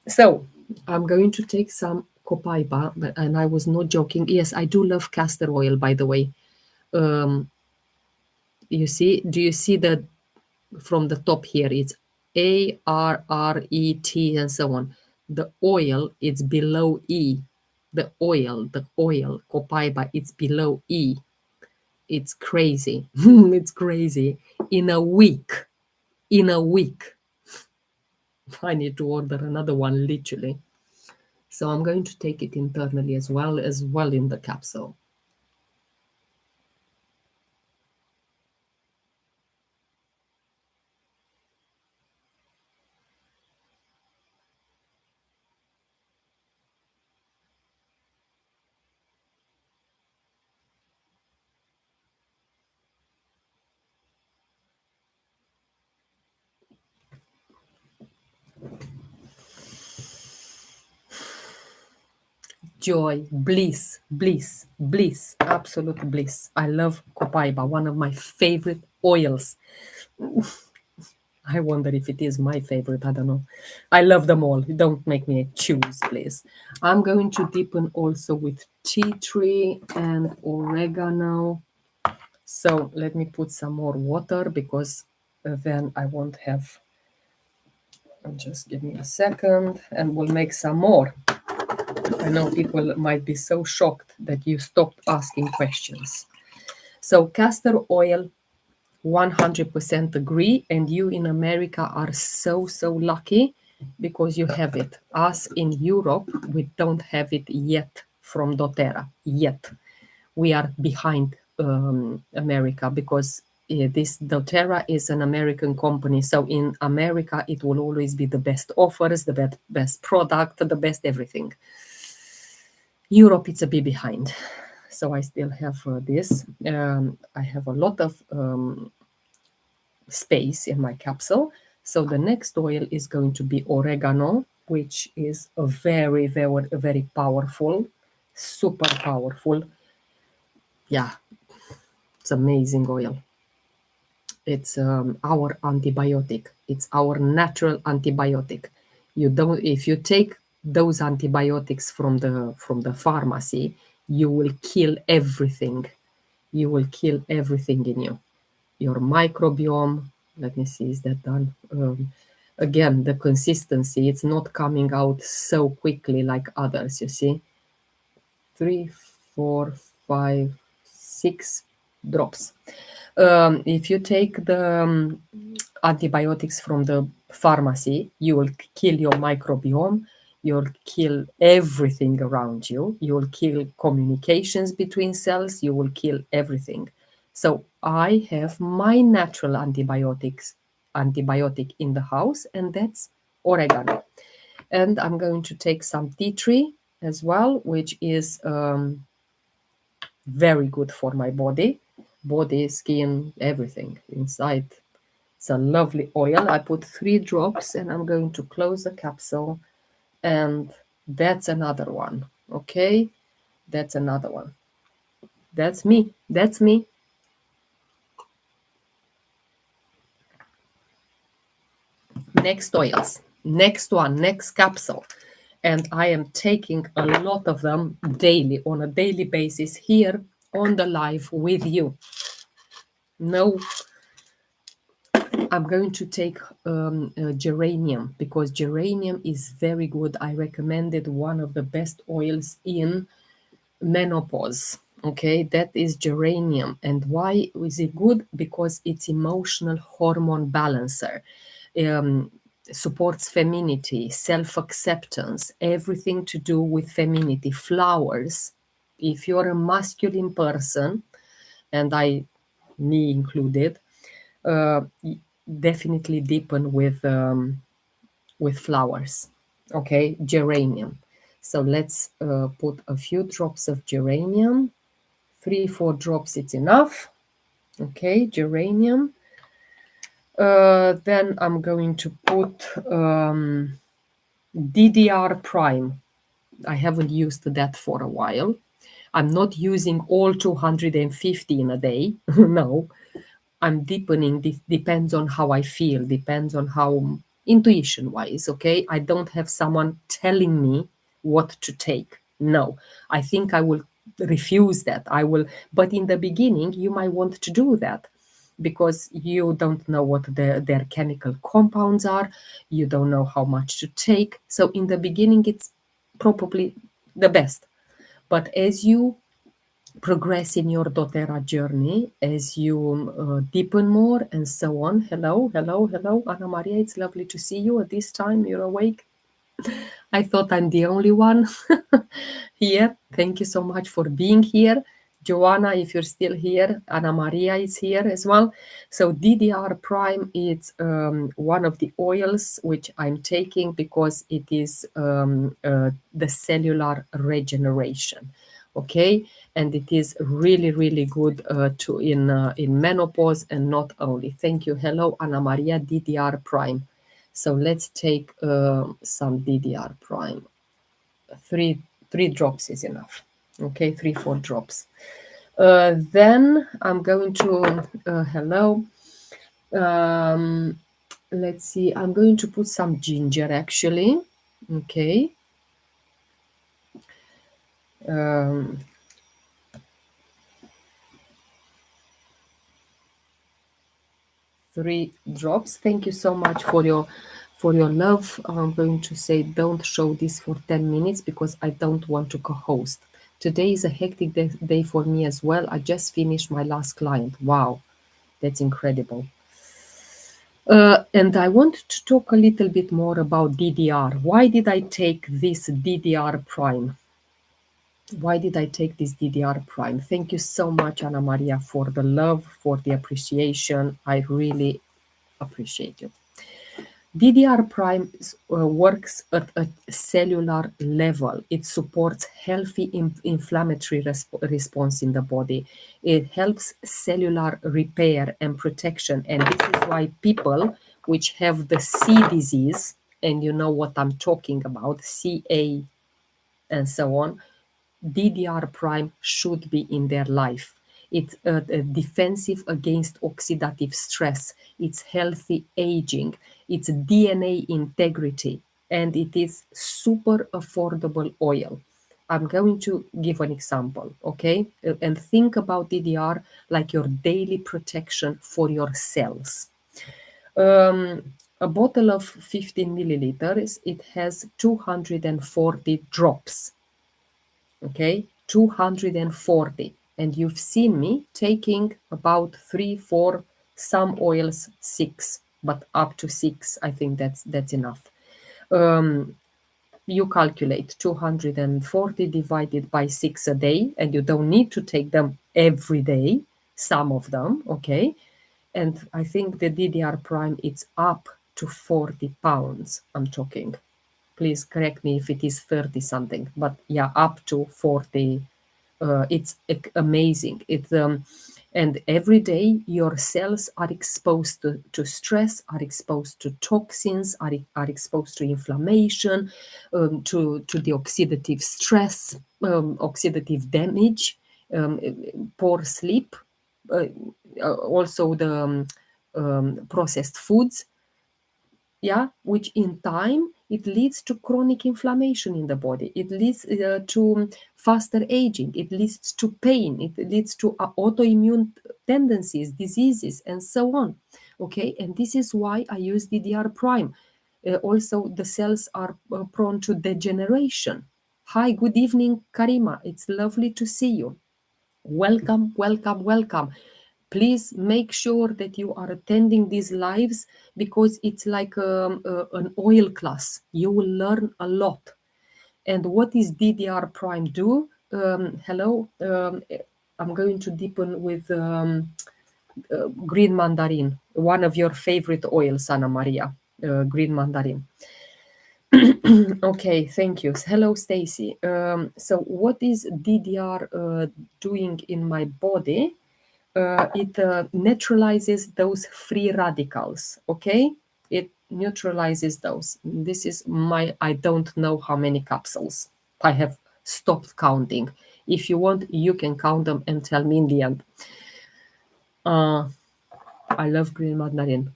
So I'm going to take some copaiba, and I was not joking. Yes, I do love castor oil, by the way. You see, do you see that from the top here? It's ARRET and so on. The oil, it's below E. The oil, copaiba, it's below E. It's crazy. It's crazy. In a week, in a week, I need to order another one, literally. So I'm going to take it internally as well in the capsule. joy, bliss, bliss, bliss, absolute bliss. I love copaiba, one of my favorite oils. I wonder if it is my favorite. I don't know. I love them all. Don't make me choose, please. I'm going to deepen also with tea tree and oregano. So let me put some more water because then I won't have. Just give me a second and we'll make some more. I know people might be so shocked that you stopped asking questions. So castor oil, 100% agree, and you in America are so lucky because you have it. Us in Europe, we don't have it yet from doTERRA yet. We are behind America because this doTERRA is an American company. So in America, it will always be the best offers, the best product, the best everything. Europe, it's a bit behind. So I still have this. I have a lot of space in my capsule. So the next oil is going to be oregano, which is a very powerful, super powerful. Yeah, it's amazing oil. It's our antibiotic. It's our natural antibiotic. You don't. If you take those antibiotics from the pharmacy, you will kill everything. You will kill everything in you. Your microbiome. Let me see, is that done? Again, the consistency, it's not coming out so quickly like others, you see. 3, 4, 5, 6 drops. If you take the antibiotics from the pharmacy, you will kill your microbiome, you'll kill everything around you, you will kill communications between cells, you will kill everything. So I have my natural antibiotic in the house, and that's oregano. And I'm going to take some tea tree as well, which is very good for my body, skin, everything inside. It's a lovely oil. I put 3 drops and I'm going to close the capsule. And that's another one. Okay, that's another one. That's me. That's me. Next oils. Next one. Next capsule. And I am taking a lot of them daily, on a daily basis, here on the live with you. No, I'm going to take geranium because geranium is very good. I recommended one of the best oils in menopause. Okay, that is geranium. And why is it good? Because it's emotional hormone balancer. Supports femininity, self-acceptance, everything to do with femininity. Flowers. If you're a masculine person, and me included, definitely deepen with flowers. Okay, geranium. So let's put a few drops of geranium. 3, 4 drops, it's enough. Okay, geranium. Then I'm going to put DDR Prime. I haven't used that for a while. I'm not using all 250 in a day. No, I'm deepening. This depends on how I feel, depends on how intuition wise. Okay, I don't have someone telling me what to take. No, I think I will refuse that. I will, but in the beginning, you might want to do that because you don't know what their chemical compounds are, you don't know how much to take. So in the beginning, it's probably the best. But as you progress in your doTERRA journey, as you deepen more and so on. Hello, hello, hello, Anna Maria. It's lovely to see you at this time. You're awake. I thought I'm the only one here. Thank you so much for being here. Joanna, if you're still here, Anna Maria is here as well. So DDR Prime is one of the oils which I'm taking because it is the cellular regeneration. Okay, and it is really good to in menopause, and not only. Thank you. Hello, Anna Maria. DDR Prime. So let's take some DDR Prime. 3 3 drops is enough. Okay, 3-4 drops. Then I'm going to hello. Let's see. I'm going to put some ginger actually. Okay. 3 drops. Thank you so much for your love. I'm going to say don't show this for 10 minutes because I don't want to co-host. Today is a hectic day for me as well. I just finished my last client. Wow, that's incredible. And I want to talk a little bit more about DDR. Why did I take this DDR Prime? Why did I take this DDR Prime? Thank you so much, Anna Maria, for the love, for the appreciation. I really appreciate you. DDR Prime works at a cellular level. It supports healthy inflammatory response in the body. It helps cellular repair and protection. And this is why people which have the C disease, and you know what I'm talking about, CA and so on, DDR Prime should be in their life. It's defensive against oxidative stress. It's healthy aging. It's DNA integrity. And it is super affordable oil. I'm going to give an example, okay? And think about DDR like your daily protection for your cells. A bottle of 15 milliliters, it has 240 drops, okay, 240. And you've seen me taking about 3-4, some oils 6, but up to 6, I think that's enough. You calculate 240 divided by 6 a day, and you don't need to take them every day, some of them, okay? And I think the DDR Prime, it's up to 40 pounds, I'm talking. Please correct me if it is 30 something, but yeah, up to 40. It's amazing. And every day your cells are exposed to stress, are exposed to toxins, are exposed to inflammation, to the oxidative stress, oxidative damage, poor sleep, also the processed foods, yeah, which in time it leads to chronic inflammation in the body. It leads to faster aging. It leads to pain. It leads to autoimmune tendencies, diseases, and so on. Okay, and this is why I use DDR Prime. Also, the cells are prone to degeneration. Hi, good evening, Karima. It's lovely to see you. Welcome, welcome, welcome. Please make sure that you are attending these lives because it's like an oil class. You will learn a lot. And what is DDR Prime do? Hello, I'm going to deepen with green mandarin, one of your favorite oils, Anna Maria, green mandarin. Okay, thank you. Hello, Stacy. So what is DDR doing in my body? It neutralizes those free radicals, okay? It neutralizes those. This is I don't know how many capsules. I have stopped counting. If you want, you can count them and tell me in the end. I love green mandarin.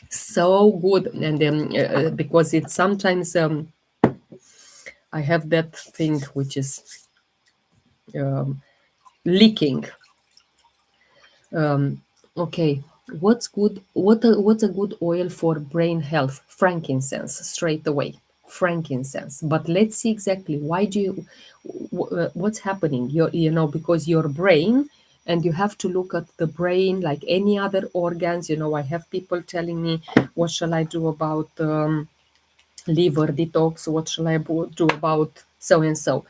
So good. And because it's sometimes I have that thing which is leaking. Okay, what's good? What's a good oil for brain health? Frankincense, straight away. Frankincense. But let's see exactly why do you what's happening? Because your brain, and you have to look at the brain like any other organs. I have people telling me, what shall I do about liver detox? What shall I do about so and so?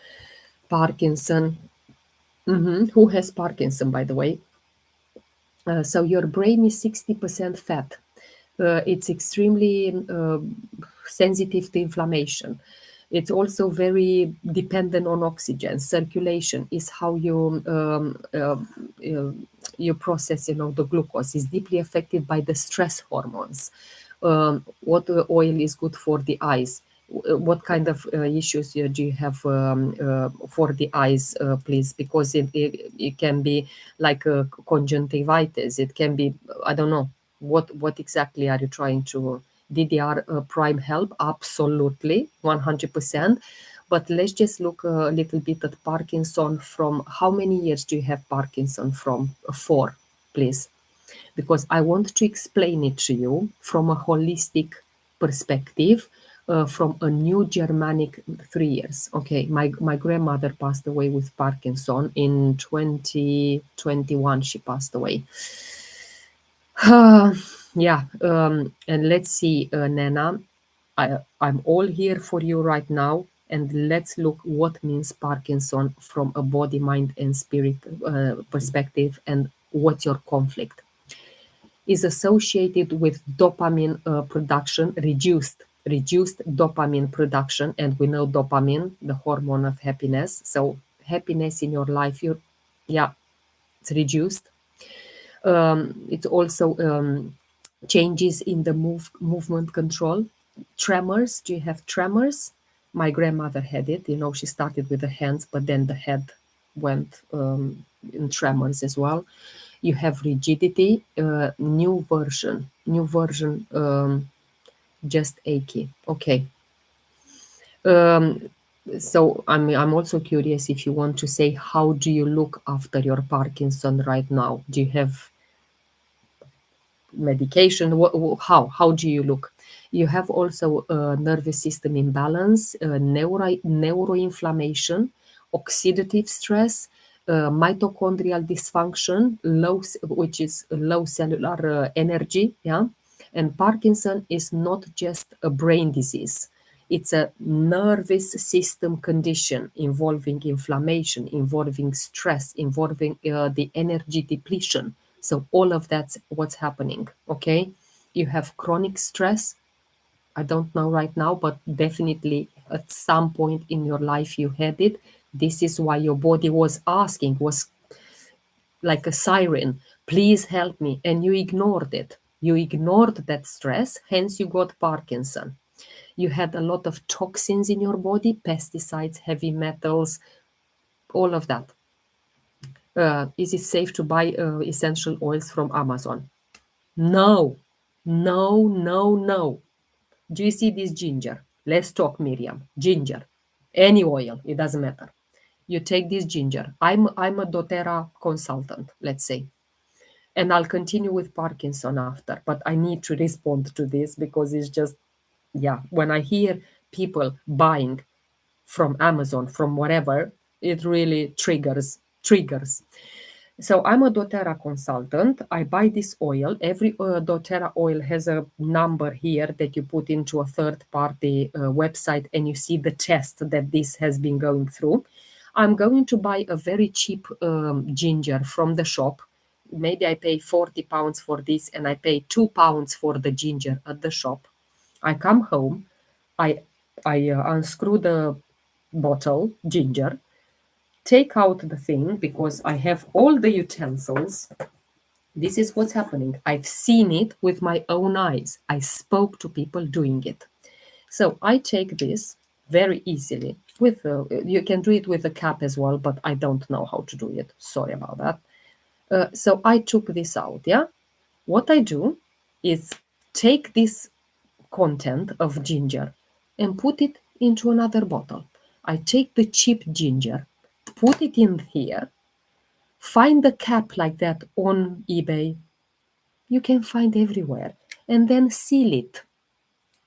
Parkinson. Who has Parkinson, by the way? So your brain is 60% fat. It's extremely sensitive to inflammation. It's also very dependent on oxygen. Circulation is how you process, the glucose. Is deeply affected by the stress hormones. What oil is good for the eyes? What kind of issues do you have for the eyes, please? Because it can be like conjunctivitis. It can be, I don't know, what exactly are you trying to? DDR prime help? Absolutely, 100%. But let's just look a little bit at Parkinson. From how many years do you have Parkinson from? 4, please, because I want to explain it to you from a holistic perspective, from a new Germanic 3 years. Okay, my grandmother passed away with Parkinson in 2021. She passed away. Yeah, and let's see, Nana, I'm all here for you right now, and let's look what means Parkinson from a body, mind, and spirit perspective, and what's your conflict. Is associated with dopamine production, reduced dopamine production, and we know dopamine, the hormone of happiness. So happiness in your life, yeah, it's reduced. It's also changes in the movement control. Tremors. Do you have tremors? My grandmother had it. She started with the hands, but then the head went in tremors as well. You have rigidity. New version. Just achy. Okay. So I'm also curious if you want to say, how do you look after your Parkinson right now? Do you have medication? How do you look? You have also nervous system imbalance, neuroinflammation, oxidative stress, mitochondrial dysfunction, which is low cellular energy. Yeah, and Parkinson is not just a brain disease. It's a nervous system condition involving inflammation, involving stress, involving the energy depletion. So all of that's what's happening. Okay, you have chronic stress. I don't know right now, but definitely at some point in your life you had it. This is why your body was asking, was like a siren, please help me, and you ignored it. You ignored that stress, hence you got Parkinson. You had a lot of toxins in your body, pesticides, heavy metals, all of that. Is it safe to buy essential oils from Amazon? No, no, no, no. Do you see this ginger? Let's talk, Miriam. Ginger, any oil, it doesn't matter. You take this ginger. I'm a doTERRA consultant, let's say, and I'll continue with Parkinson after. But I need to respond to this because it's just, yeah. When I hear people buying from Amazon, from whatever, it really triggers. So I'm a doTERRA consultant. I buy this oil. Every doTERRA oil has a number here that you put into a third-party website, and you see the test that this has been going through. I'm going to buy a very cheap ginger from the shop. Maybe I pay 40 pounds for this, and I pay 2 pounds for the ginger at the shop. I come home, I unscrew the bottle, ginger, take out the thing because I have all the utensils. This is what's happening. I've seen it with my own eyes. I spoke to people doing it. So I take this very easily with you can do it with a cap as well, but I don't know how to do it. Sorry about that. So I took this out. Yeah. What I do is take this content of ginger and put it into another bottle. I take the cheap ginger, put it in here, find the cap like that on eBay. You can find everywhere. And then seal it.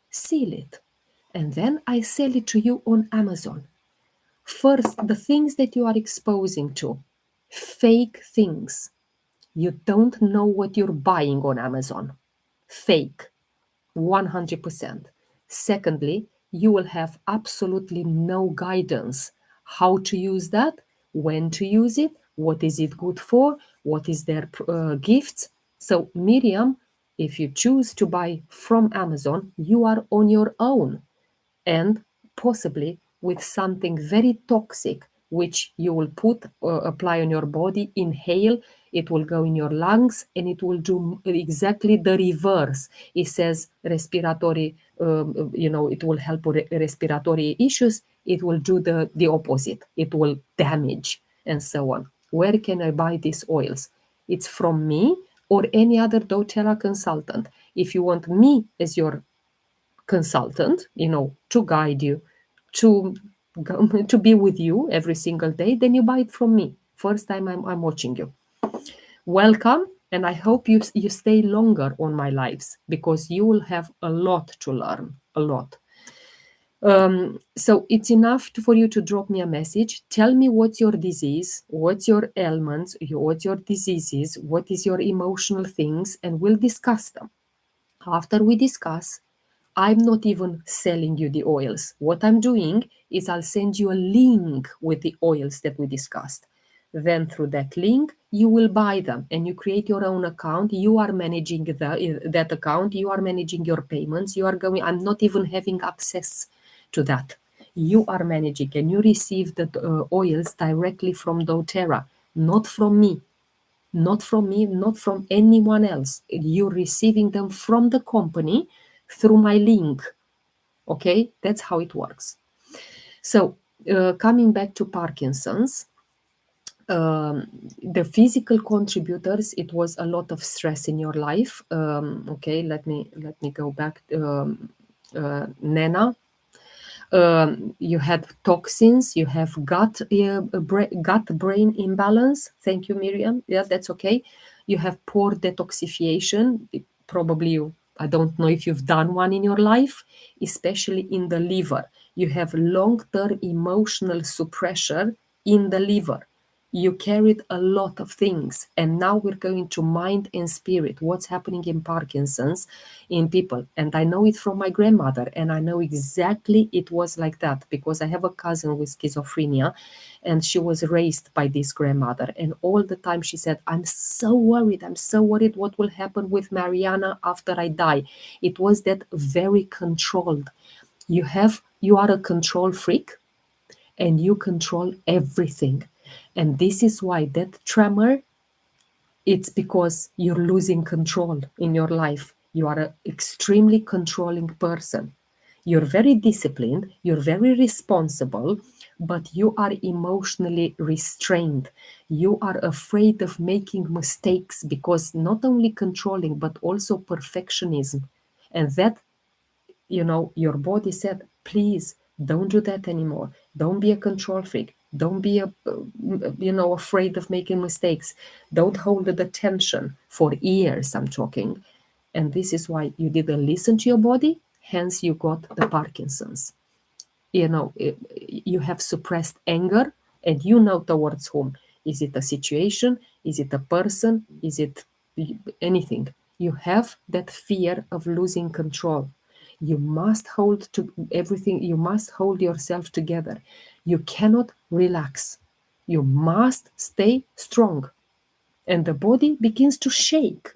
Seal it. And then I sell it to you on Amazon. First, the things that you are exposing to, fake things. You don't know what you're buying on Amazon. Fake. 100%. Secondly, you will have absolutely no guidance how to use that, when to use it, what is it good for, what is their gifts. So, Miriam, if you choose to buy from Amazon, you are on your own, and possibly with something very toxic, which you will apply on your body, inhale, it will go in your lungs, and it will do exactly the reverse. It says respiratory, it will help with respiratory issues. It will do the opposite. It will damage and so on. Where can I buy these oils? It's from me or any other doTERRA consultant. If you want me as your consultant, to guide you, to to be with you every single day, then you buy it from me. First time I'm watching you. Welcome, and I hope you stay longer on my lives, because you will have a lot to learn, a lot. So it's enough for you to drop me a message. Tell me what's your disease, what's your ailments, what's your diseases, what is your emotional things, and we'll discuss them. After we discuss, I'm not even selling you the oils. What I'm doing is I'll send you a link with the oils that we discussed. Then through that link, you will buy them and you create your own account. You are managing that account. You are managing your payments. I'm not even having access to that. You are managing, and you receive the oils directly from doTERRA, not from me. Not from me, not from anyone else. You're receiving them from the company through my link. Okay, that's how it works. So coming back to Parkinson's, the physical contributors, it was a lot of stress in your life. Okay, let me go back. Nena, you had toxins, you have gut-brain imbalance. Thank you, Miriam. Yeah, that's okay. You have poor detoxification. Probably I don't know if you've done one in your life, especially in the liver. You have long-term emotional suppression in the liver. You carried a lot of things, and now we're going to mind and spirit, what's happening in Parkinson's in people. And I know it from my grandmother, and I know exactly it was like that, because I have a cousin with schizophrenia, and she was raised by this grandmother, and all the time she said, I'm so worried what will happen with Mariana after I die. It was that very controlled. You are a control freak, and you control everything. And this is why that tremor, it's because you're losing control in your life. You are an extremely controlling person. You're very disciplined, you're very responsible, but you are emotionally restrained. You are afraid of making mistakes, because not only controlling, but also perfectionism. And that, your body said, please don't do that anymore. Don't be a control freak. Don't be afraid of making mistakes. Don't hold the tension for years, I'm talking. And this is why you didn't listen to your body, hence you got the Parkinson's. You have suppressed anger, and towards whom. Is it a situation? Is it a person? Is it anything? You have that fear of losing control. You must hold to everything. You must hold yourself together. You cannot relax. You must stay strong. And the body begins to shake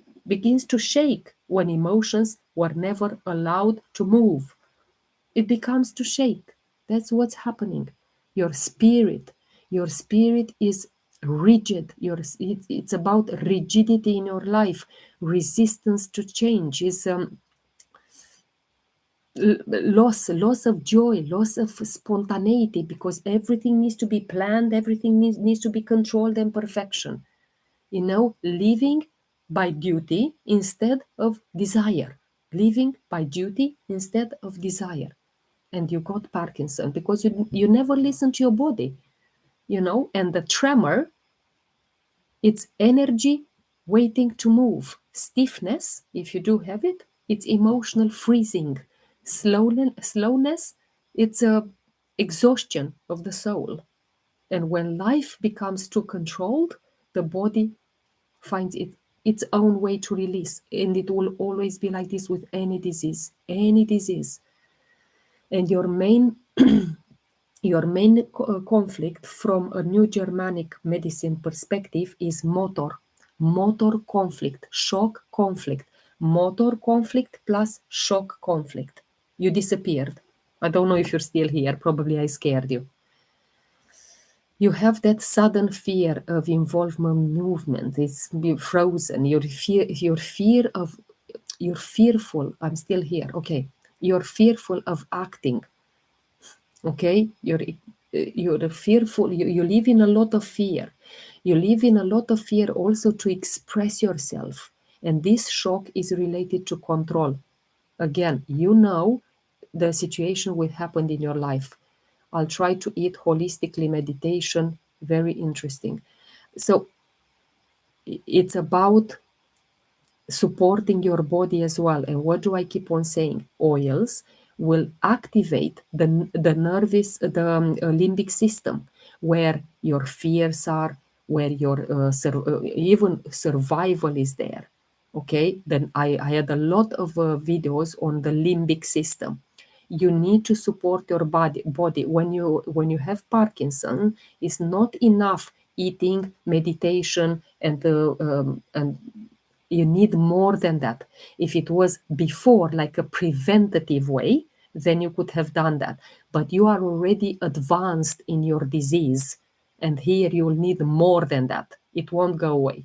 when emotions were never allowed to move. It becomes to shake. That's what's happening. Your spirit is rigid. It's about rigidity in your life. Resistance to change is loss of joy, loss of spontaneity, because everything needs to be planned, everything needs to be controlled and perfection. Living by duty instead of desire. Living by duty instead of desire. And you got Parkinson because you never listen to your body, and the tremor, it's energy waiting to move. Stiffness, if you do have it, it's emotional freezing. Slowness, it's a exhaustion of the soul. And when life becomes too controlled, the body finds its own way to release. And it will always be like this with any disease. And your main conflict from a new Germanic medicine perspective is motor conflict, shock conflict, motor conflict plus shock conflict. You disappeared. I don't know if you're still here. Probably I scared you. You have that sudden fear of involvement movement. It's frozen. You're fearful. I'm still here. Okay. You're fearful of acting. Okay. You're fearful. You live in a lot of fear. You live in a lot of fear also to express yourself. And this shock is related to control. Again, you know the situation will happen in your life. I'll try to eat holistically meditation. Very interesting. So it's about supporting your body as well. And what do I keep on saying? Oils will activate the nervous, the limbic system, where your fears are, where your even survival is there. Okay, then I had a lot of videos on the limbic system. You need to support your body when you have Parkinson. It's not enough eating, meditation, and you need more than that. If it was before, like a preventative way, then you could have done that. But you are already advanced in your disease, and here you'll need more than that. It won't go away.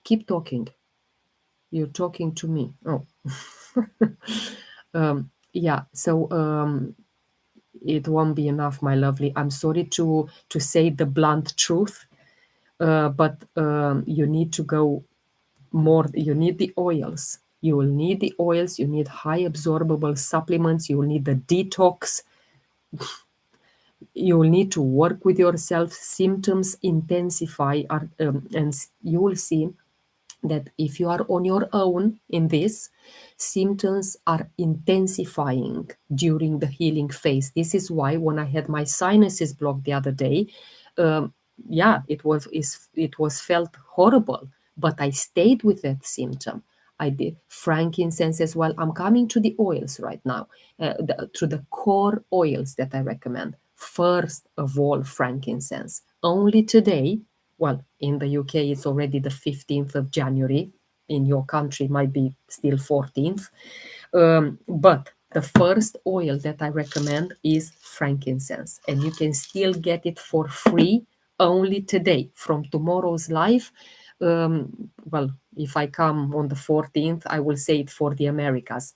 Keep talking. You're talking to me. Oh. Yeah, so it won't be enough, my lovely. I'm sorry to say the blunt truth, but you need to go more. You need the oils. You will need the oils. You need high absorbable supplements. You will need the detox. You will need to work with yourself. Symptoms intensify, and you will see that if you are on your own in this, symptoms are intensifying during the healing phase. This is why when I had my sinuses blocked the other day, um, yeah, it was felt horrible, but I stayed with that symptom. I did frankincense as well. I'm coming to the oils right now, to the core oils that I recommend. First of all, frankincense. Only today, well, in the UK, it's already the 15th of January. In your country, it might be still 14th. But the first oil that I recommend is frankincense, and you can still get it for free only today. From tomorrow's live, well, if I come on the 14th, I will say it for the Americas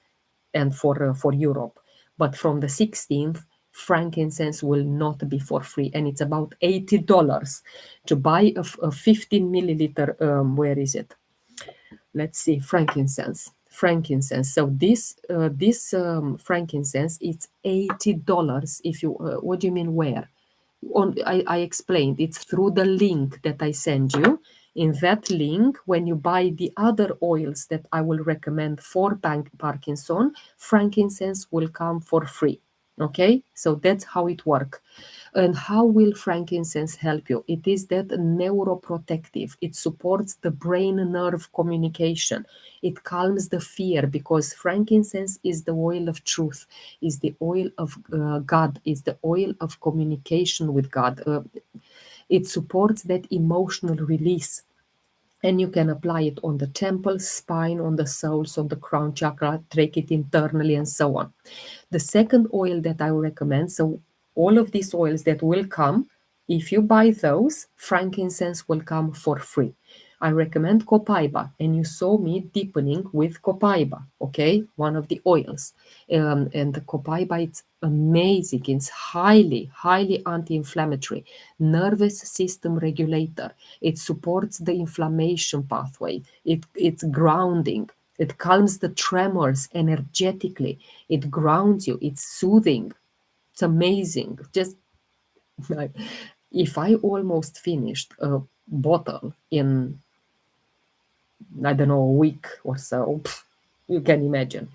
and for Europe. But from the 16th, frankincense will not be for free, and it's about $80 to buy a 15 milliliter. Where is it? Let's see, frankincense. So this frankincense, it's $80. If you what do you mean where? I explained it's through the link that I send you. In that link, when you buy the other oils that I will recommend for Parkinson, frankincense will come for free. Okay, so that's how it works. And how will frankincense help you? It is that neuroprotective. It supports the brain nerve communication. It calms the fear, because frankincense is the oil of truth, is the oil of God, is the oil of communication with God. It supports that emotional release, and you can apply it on the temples, spine, on the soles, on the crown chakra, take it internally, and so on. The second oil that I recommend, so all of these oils that will come, if you buy those, frankincense will come for free. I recommend copaiba, and you saw me deepening with copaiba, okay, one of the oils. And the copaiba, it's amazing. It's highly, highly anti-inflammatory, nervous system regulator. It supports the inflammation pathway. It's grounding. It calms the tremors energetically. It grounds you. It's soothing. It's amazing. Just if I almost finished a bottle in, I don't know, a week or so, you can imagine.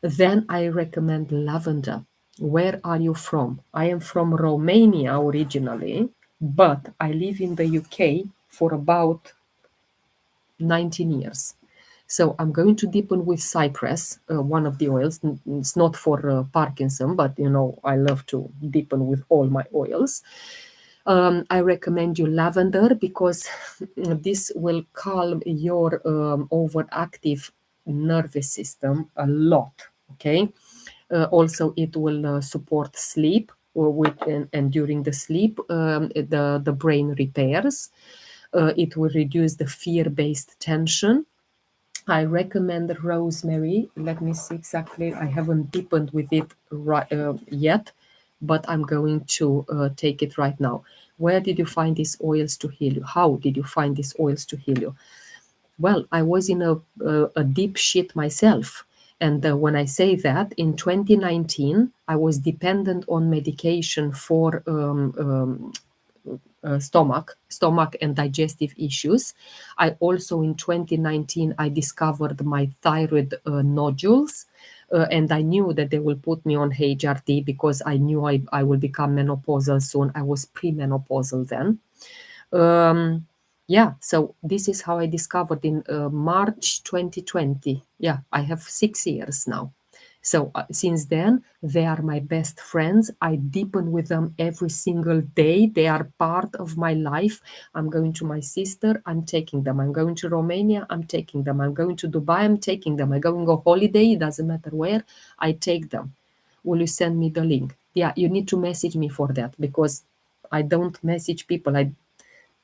Then I recommend lavender. Where are you from? I am from Romania originally, but I live in the UK for about 19 years. So I'm going to deepen with cypress, one of the oils. It's not for Parkinson, but I love to deepen with all my oils. I recommend you lavender, because this will calm your overactive nervous system a lot. Okay. Also, it will support sleep. or and during the sleep, the brain repairs. It will reduce the fear-based tension. I recommend rosemary. Let me see exactly. I haven't deepened with it yet, but I'm going to take it right now. Where did you find these oils to heal you? How did you find these oils to heal you? Well, I was in a deep shit myself. And when I say that, in 2019, I was dependent on medication for stomach and digestive issues. I also in 2019 I discovered my thyroid nodules, and I knew that they will put me on HRT because I knew I will become menopausal soon. I was premenopausal then. um, yeah, so this is how I discovered in March 2020. Yeah, I have 6 years now. So since then, they are my best friends. I deepen with them every single day. They are part of my life. I'm going to my sister, I'm taking them. I'm going to Romania, I'm taking them. I'm going to Dubai, I'm taking them. I'm going on holiday, it doesn't matter where, I take them. Will you send me the link? Yeah, you need to message me for that because I don't message people.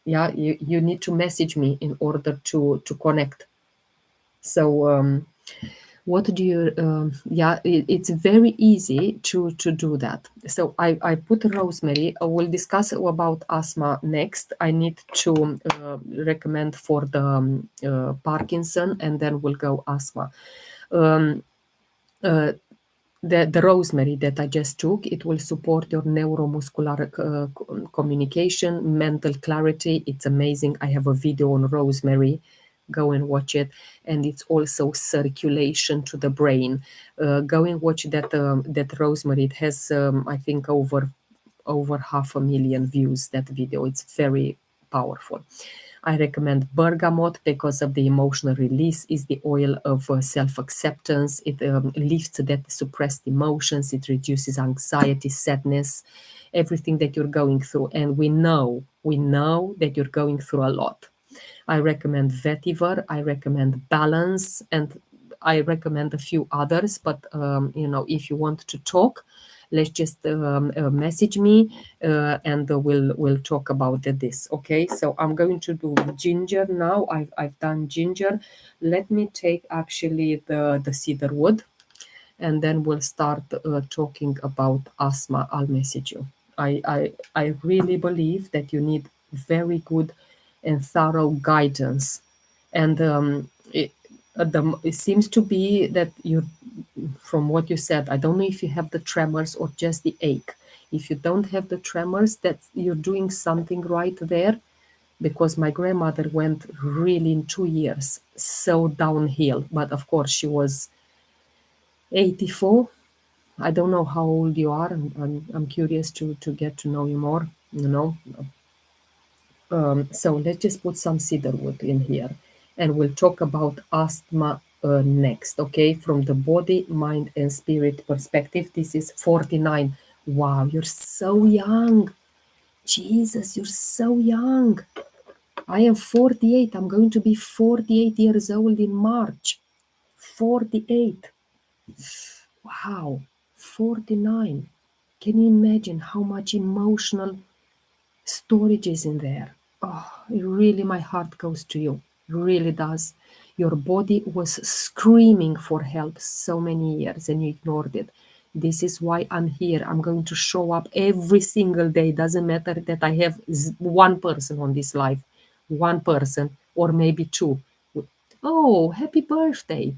Yeah, you need to message me in order to connect. So what do you yeah, it's very easy to do that. So I put rosemary. I will discuss about asthma next. I need to recommend for the Parkinson, and then we'll go asthma. um, uh, the rosemary that I just took, it will support your neuromuscular communication, mental clarity. It's amazing. I have a video on rosemary. Go and watch it. And it's also circulation to the brain. Go and watch that rosemary. It has, I think, over 500,000 views, that video. It's very powerful. I recommend bergamot because of the emotional release. Is the oil of self-acceptance. It lifts that suppressed emotions. It reduces anxiety, sadness, everything that you're going through. And we know that you're going through a lot. I recommend vetiver. I recommend balance, and I recommend a few others. But if you want to talk, let's just message me, and we'll talk about this. Okay, so I'm going to do ginger now. I've done ginger. Let me take actually the cedar wood, and then we'll start talking about asthma. I'll message you. I really believe that you need very good and thorough guidance, and it seems to be that you, from what you said, I don't know if you have the tremors or just the ache. If you don't have the tremors, that you're doing something right there, because my grandmother went really in 2 years so downhill. But of course, she was 84. I don't know how old you are. I'm curious to get to know you more. So let's just put some cedarwood in here, and we'll talk about asthma next. Okay, from the body, mind, and spirit perspective. This is 49. Wow, you're so young. Jesus, you're so young. I am 48. I'm going to be 48 years old in March. 48. Wow, 49. Can you imagine how much emotional storage is in there? Oh, it really, my heart goes to you. It really does. Your body was screaming for help so many years and you ignored it. This is why I'm here. I'm going to show up every single day. Doesn't matter that I have one person on this life, one person, or maybe two. Oh, happy birthday.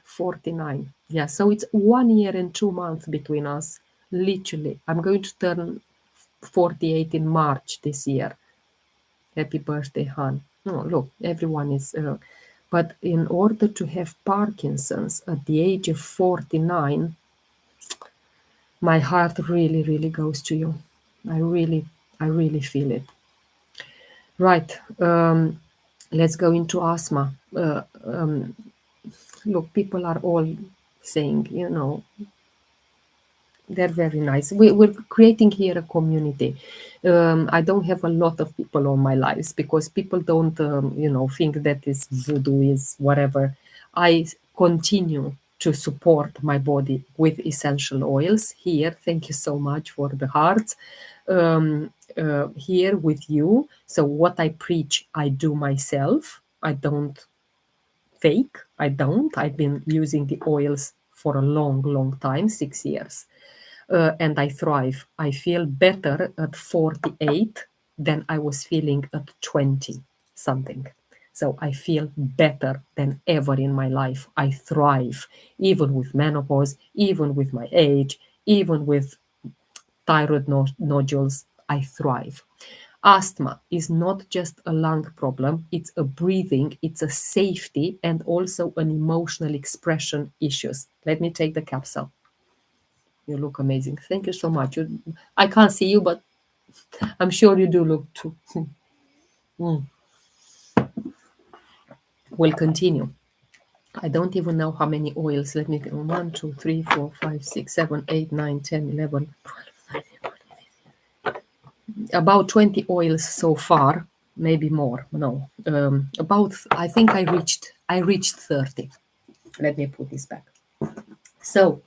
49. Yeah, so it's 1 year and 2 months between us. Literally. I'm going to turn 48 in March this year. Happy birthday, hon. No, look, everyone is. But in order to have Parkinson's at the age of 49, my heart really, really goes to you. I really feel it. Right. Let's go into asthma. Look, people are all saying, they're very nice. We're creating here a community. I don't have a lot of people on my lives because people don't, think that is voodoo is whatever. I continue to support my body with essential oils here. Thank you so much for the hearts. Here with you. So what I preach, I do myself. I don't fake. I don't. I've been using the oils for a long time, 6 years. And I thrive. I feel better at 48 than I was feeling at 20 something. So I feel better than ever in my life. I thrive, even with menopause, even with my age, even with thyroid nodules. I thrive. Asthma is not just a lung problem, it's a breathing, it's a safety, and also an emotional expression issues. Let me take the capsule. You look amazing. Thank you so much. I can't see you, but I'm sure you do look too. We'll continue. I don't even know how many oils. Let me go. 1, 2, 3, 4, 5, 6, 7, 8, 9, 10, 11, 12. About 20 oils so far, maybe more. No, about. I think I reached 30. Let me put this back. So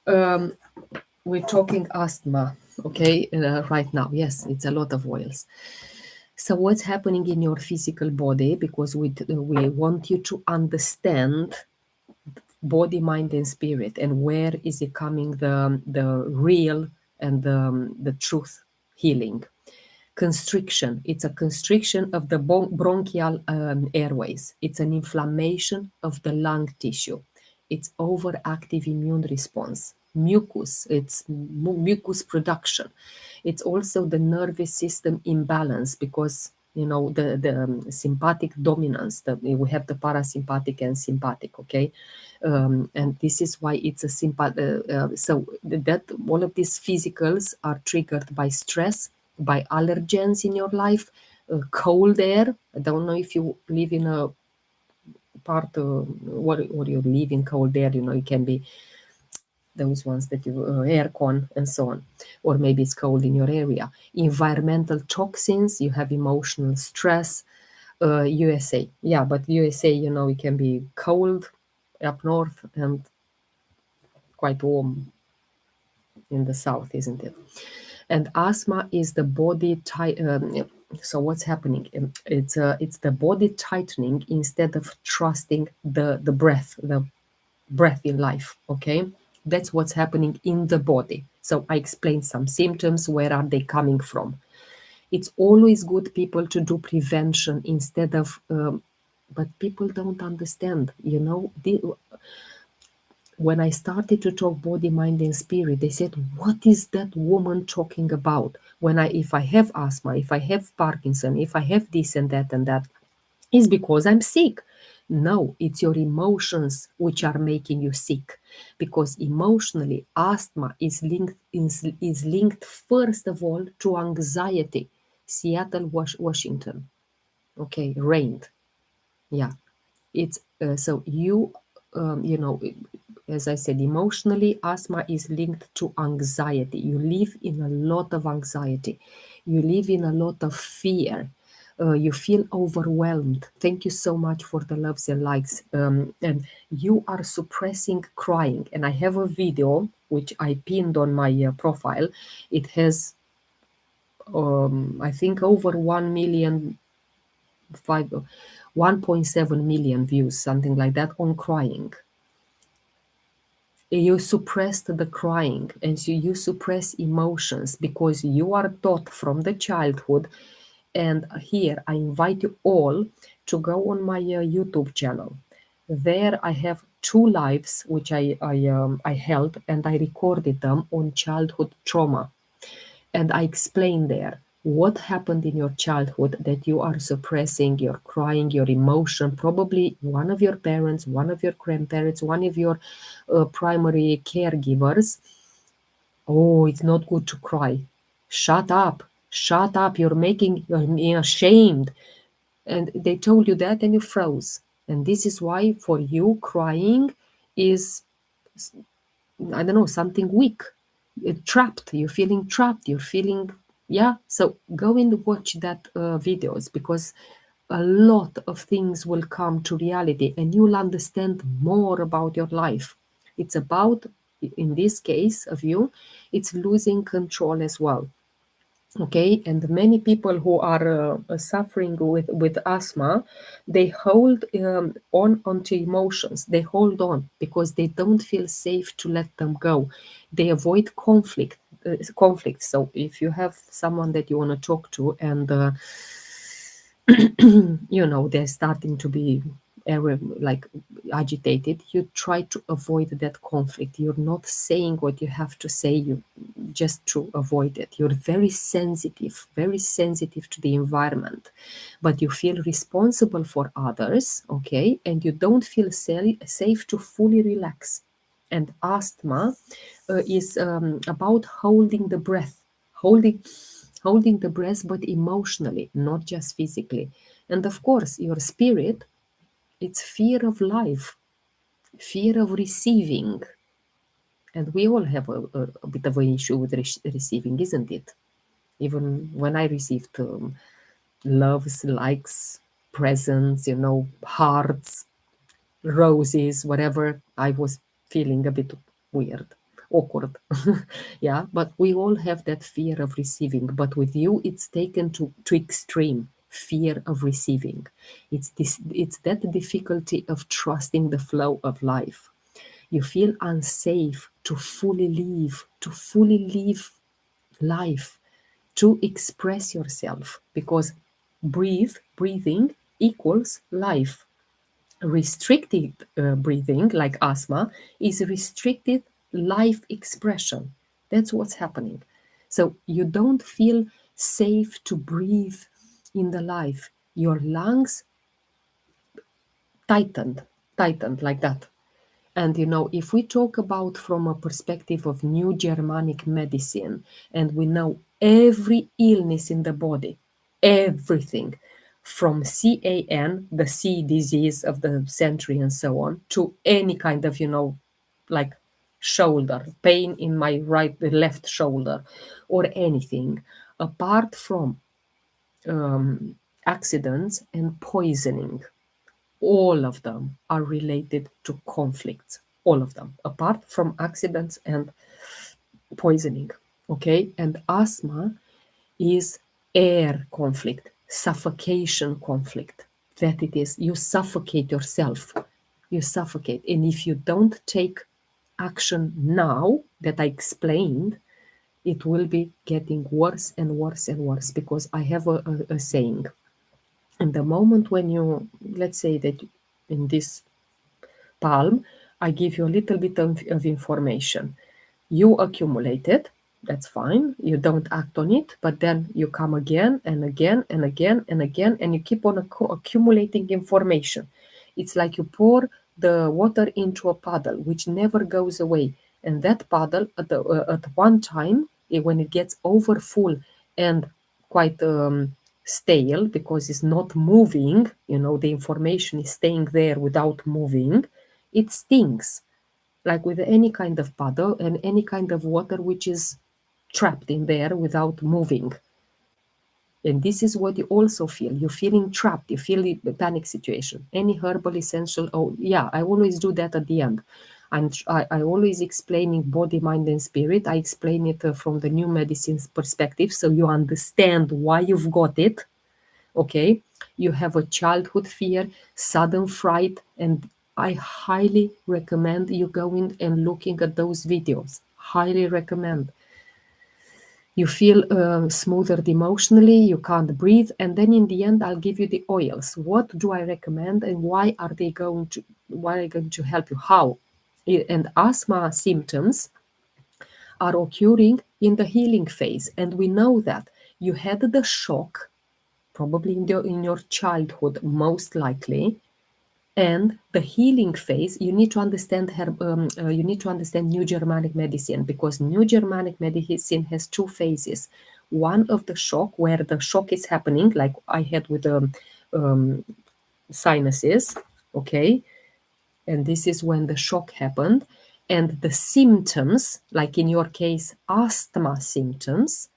we're talking asthma, okay? Right now, yes, it's a lot of oils. So what's happening in your physical body? Because we want you to understand body, mind, and spirit, and where is it coming the real and the truth healing. Constriction. It's a constriction of the bronchial airways. It's an inflammation of the lung tissue. It's overactive immune response. Mucus. It's mucus production. It's also the nervous system imbalance because the sympathetic dominance. We have the parasympathetic and sympathetic. Okay, and this is why it's a so that all of these physicals are triggered by stress, by allergens in your life, cold air. I don't know if you live in a part or you live in cold air. It can be those ones that you aircon and so on, or maybe it's cold in your area. Environmental toxins. You have emotional stress. USA, yeah, but USA, it can be cold up north and quite warm in the south, isn't it? And asthma is the body so what's happening? It's the body tightening instead of trusting the breath in life. Okay, that's what's happening in the body. So I explained some symptoms. Where are they coming from? It's always good, people, to do prevention instead of but people don't understand. When I started to talk body, mind, and spirit, they said, "What is that woman talking about?" If I have asthma, if I have Parkinson, if I have this and that, is because I'm sick. No, it's your emotions which are making you sick, because emotionally, asthma is linked first of all to anxiety. Seattle, Washington. Okay, rained. Yeah, it's so as I said, emotionally, asthma is linked to anxiety. You live in a lot of anxiety. You live in a lot of fear. You feel overwhelmed. Thank you so much for the loves and likes. And you are suppressing crying. And I have a video which I pinned on my profile. It has, I think, over 1.7 million views, something like that, on crying. You suppressed the crying, and so you suppress emotions because you are taught from the childhood. And here I invite you all to go on my YouTube channel. There I have 2 lives which I held, and I recorded them on childhood trauma. And I explain there what happened in your childhood that you are suppressing, your crying, your emotion. Probably one of your parents, one of your grandparents, one of your primary caregivers. Oh, it's not good to cry. Shut up. Shut up. You're ashamed. And they told you that and you froze. And this is why for you crying is, I don't know, something weak. Trapped. You're feeling trapped. You're feeling, yeah. So go and watch that videos, because a lot of things will come to reality and you'll understand more about your life. It's about, in this case of you, it's losing control as well. Okay, and many people who are suffering with asthma, they hold on onto emotions. They hold on because they don't feel safe to let them go. They avoid conflict. So if you have someone that you want to talk to and they're starting to be like agitated, you try to avoid that conflict. You're not saying what you have to say, you just to avoid it. You're very sensitive to the environment, but you feel responsible for others, okay, and you don't feel safe to fully relax. And asthma is about holding the breath, holding the breath, but emotionally, not just physically. And of course, your spirit, it's fear of life, fear of receiving. And we all have a bit of an issue with receiving, isn't it? Even when I received loves, likes, presents, hearts, roses, whatever, I was feeling a bit weird, awkward. Yeah, but we all have that fear of receiving. But with you, it's taken to extreme fear of receiving. It's that difficulty of trusting the flow of life. You feel unsafe to fully live life, to express yourself, because breathing equals life. Restricted breathing, like asthma, is restricted life expression. That's what's happening. So you don't feel safe to breathe in the life. Your lungs tightened, tightened like that. And if we talk about from a perspective of new Germanic medicine, and we know every illness in the body, everything from CAN, the C disease of the century and so on, to any kind of, like shoulder, pain in my left shoulder, or anything, apart from accidents and poisoning, all of them are related to conflicts, all of them, apart from accidents and poisoning. Okay, and asthma is air conflict, suffocation conflict. That it is, you suffocate yourself, you suffocate. And if you don't take action now that I explained, it will be getting worse and worse and worse. Because I have a saying, and the moment when you, let's say that in this palm, I give you a little bit of information. You accumulate it, that's fine. You don't act on it, but then you come again and again and again and again, and you keep on accumulating information. It's like you pour the water into a puddle, which never goes away. And that puddle, at one time, when it gets over full and quite stale because it's not moving, the information is staying there without moving, it stings, like with any kind of puddle and any kind of water which is trapped in there without moving. And this is what you also feel. You're feeling trapped. You feel a panic situation. Any herbal essential. Oh, yeah, I always do that at the end. I always explaining body, mind, and spirit. I explain it from the new medicine's perspective, so you understand why you've got it. Okay, you have a childhood fear, sudden fright, and I highly recommend you going and looking at those videos. Highly recommend. You feel smoothed emotionally, you can't breathe, and then in the end, I'll give you the oils. What do I recommend, and why are they going to help you? How? And asthma symptoms are occurring in the healing phase, and we know that you had the shock probably in your childhood, most likely. And the healing phase, you need to understand you need to understand New Germanic medicine, because New Germanic medicine has two phases. One of the shock, where the shock is happening, like I had with the sinuses, okay, and this is when the shock happened, and the symptoms, like in your case, asthma symptoms.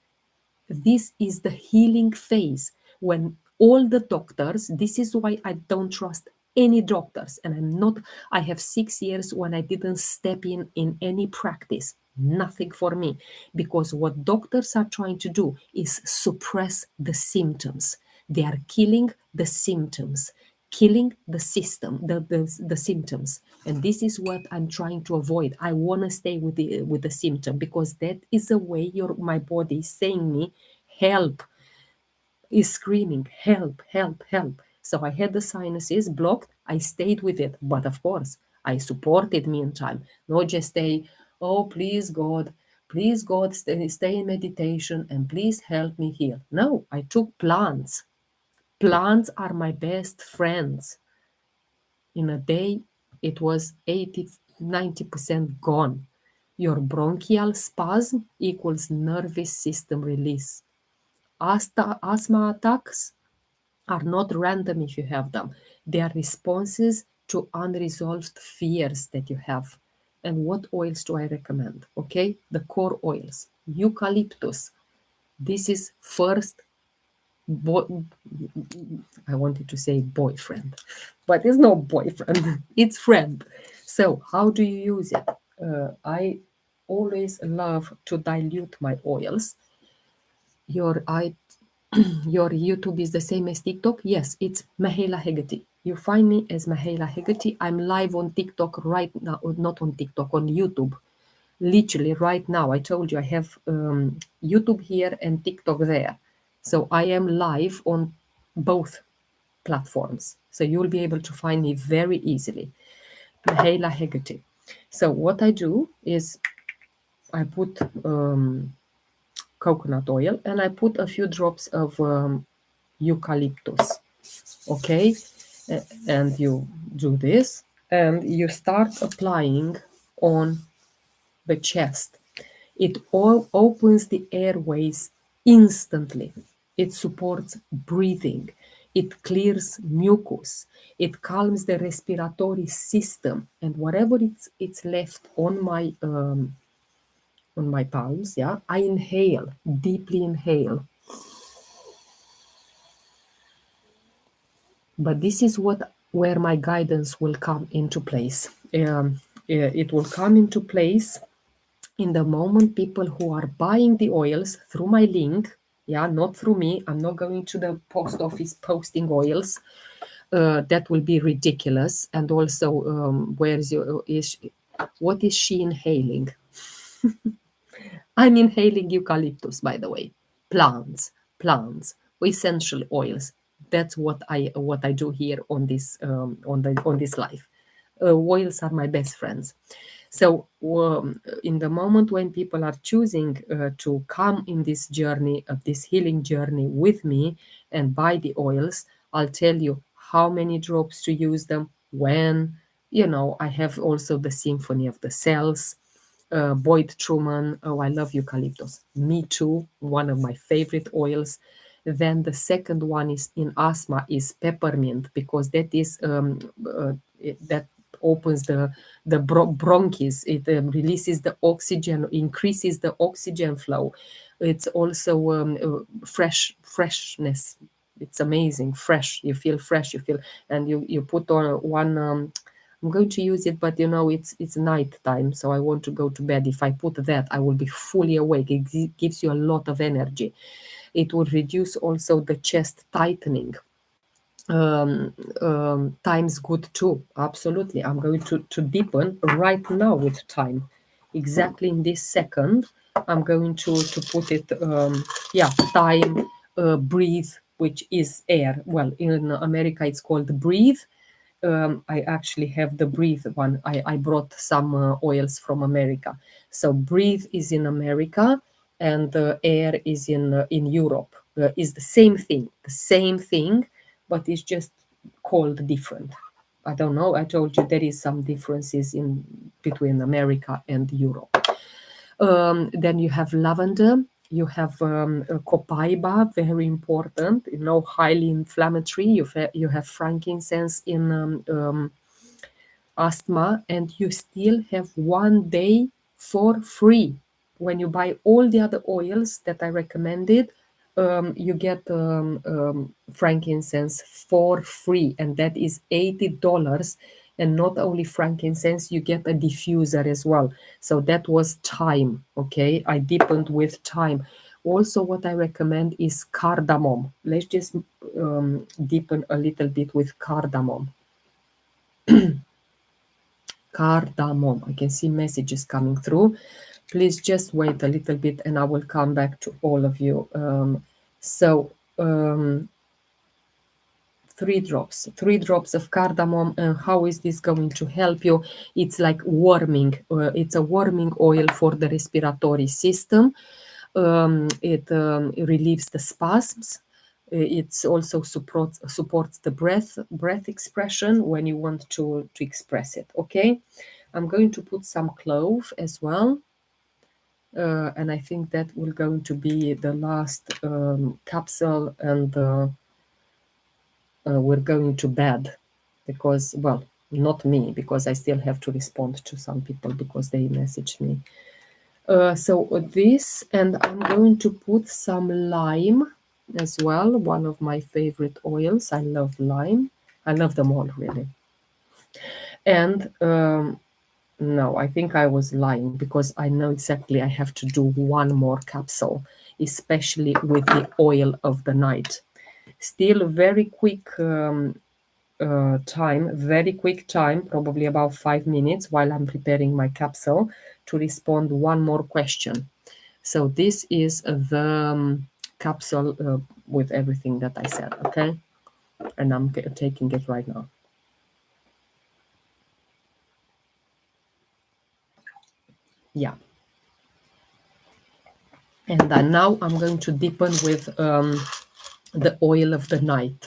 This is the healing phase, when all the doctors. This is why I don't trust any doctors, and I have 6 years when I didn't step in any practice, nothing for me, because what doctors are trying to do is suppress the symptoms. They are killing the symptoms, killing the system, the symptoms. And this is what I'm trying to avoid. I want to stay with the symptom, because that is the way my body is saying me, help, is screaming, help, help, help. So I had the sinuses blocked. I stayed with it. But of course, I supported meantime. Not just stay, oh, please, God, stay in meditation and please help me heal. No, I took plants. Plants are my best friends. In a day, it was 80-90% gone. Your bronchial spasm equals nervous system release. Asthma attacks are not random if you have them. They are responses to unresolved fears that you have. And what oils do I recommend? Okay, the core oils. Eucalyptus. This is first, I wanted to say boyfriend, but it's not boyfriend, it's friend. So, how do you use it? I always love to dilute my oils. I Your YouTube is the same as TikTok? Yes, it's Mahela Hegarty. You find me as Mahela Hegarty. I'm live on TikTok right now, not on TikTok, on YouTube. Literally right now. I told you I have YouTube here and TikTok there. So I am live on both platforms. So you'll be able to find me very easily. Mahela Hegarty. So what I do is I put coconut oil and I put a few drops of eucalyptus. Okay, and you do this and you start applying on the chest. It all opens the airways instantly. It supports breathing. It clears mucus. It calms the respiratory system. And whatever it's left on my palms, yeah, I inhale, deeply inhale. But this is where my guidance will come into place. It will come into place in the moment people who are buying the oils through my link, yeah, not through me. I'm not going to the post office posting oils. That will be ridiculous. And also, what is she inhaling? I'm inhaling eucalyptus, by the way. Plants, essential oils. That's what I do here on this life. Oils are my best friends. So in the moment when people are choosing to come in this journey, this healing journey with me and buy the oils, I'll tell you how many drops to use them, when. I have also the Symphony of the Cells, Boyd Truman. Oh, I love eucalyptus. Me too. One of my favorite oils. Then the second one is in asthma is peppermint, because that is that opens the bronchs. It releases the oxygen, increases the oxygen flow. It's also freshness. It's amazing, fresh. You feel fresh. You feel, and you put on one. I'm going to use it, but it's night time, so I want to go to bed. If I put that, I will be fully awake. It gives you a lot of energy. It will reduce also the chest tightening. Time's good too. Absolutely. I'm going to deepen right now with time. Exactly in this second, I'm going to put it, time, breathe, which is air. Well, in America, it's called breathe. I actually have the breathe one. I brought some oils from America. So breathe is in America and air is in Europe. Is the same thing, but it's just called different. I don't know. I told you there is some differences in between America and Europe. Then you have lavender. You have copaiba, very important, highly inflammatory. You have frankincense in asthma, and you still have 1 day for free. When you buy all the other oils that I recommended, you get frankincense for free, and that is $80. And not only frankincense, you get a diffuser as well. So that was thyme. Okay, I deepened with thyme. Also, what I recommend is cardamom. Let's just deepen a little bit with cardamom. Cardamom. I can see messages coming through. Please just wait a little bit and I will come back to all of you. So 3 drops of cardamom. And how is this going to help you? It's like warming. It's a warming oil for the respiratory system. It relieves the spasms. It's also supports the breath expression when you want to express it. Okay, I'm going to put some clove as well. And I think that will going to be the last capsule, and we're going to bed, because, well, not me, because I still have to respond to some people because they messaged me. So this, and I'm going to put some lime as well, one of my favorite oils. I love lime. I love them all, really. And no, I think I was lying, because I know exactly I have to do one more capsule, especially with the oil of the night. Still very quick time, very quick time, probably about 5 minutes while I'm preparing my capsule, to respond one more question. So this is the capsule with everything that I said, okay? And I'm taking it right now. Yeah. And then now I'm going to deepen with the oil of the night.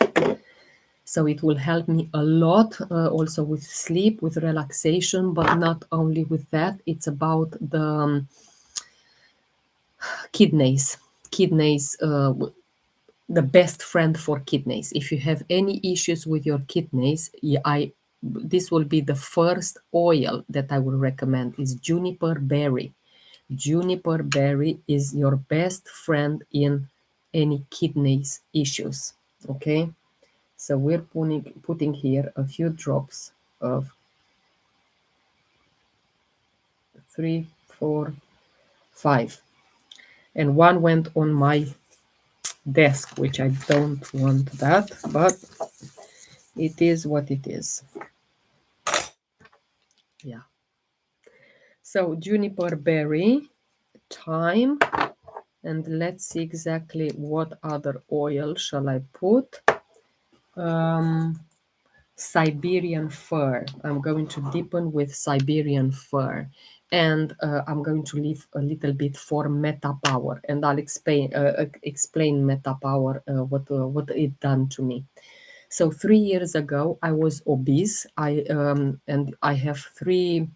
So it will help me a lot, also with sleep, with relaxation, but not only with that. It's about the kidneys. Kidneys, the best friend for kidneys. If you have any issues with your kidneys, this will be the first oil that I will recommend, is juniper berry. Juniper berry is your best friend in any kidneys issues. Okay, so we're putting here a few drops of 3, 4, 5, and one went on my desk, which I don't want that, but it is what it is. Yeah. So juniper berry, thyme, and let's see exactly what other oil shall I put. Siberian fir. I'm going to deepen with Siberian fir, and I'm going to leave a little bit for Meta Power, and I'll explain Meta Power, what it done to me. So 3 years ago, I was obese. And I have 3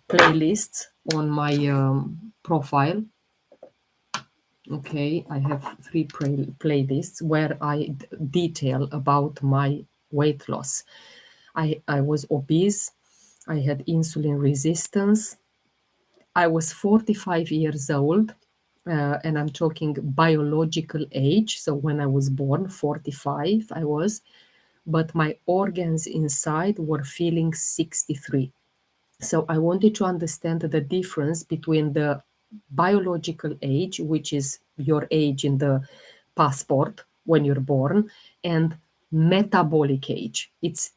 playlists on my profile. Okay, I have 3 playlists where I detail about my weight loss. I was obese. I had insulin resistance. I was 45 years old, and I'm talking biological age. So when I was born, 45 I was, but my organs inside were feeling 63. So I wanted to understand the difference between the biological age, which is your age in the passport when you're born, and metabolic age. It's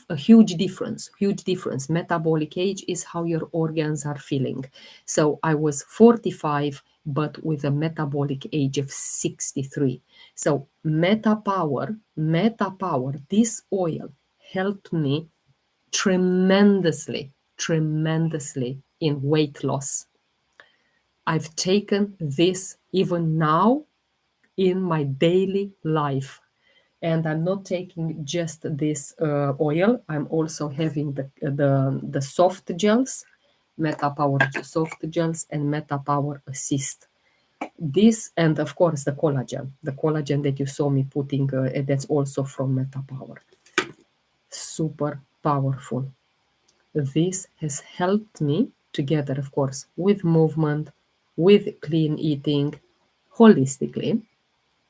a huge difference, huge difference. Metabolic age is how your organs are feeling. So I was 45, but with a metabolic age of 63. So Meta Power, this oil helped me tremendously in weight loss. I've taken this even now in my daily life. And I'm not taking just this oil. I'm also having the soft gels, Meta Power soft gels and Meta Power Assist. This, and of course the collagen that you saw me putting, that's also from Meta Power. Super powerful. This has helped me, together, of course, with movement, with clean eating, holistically.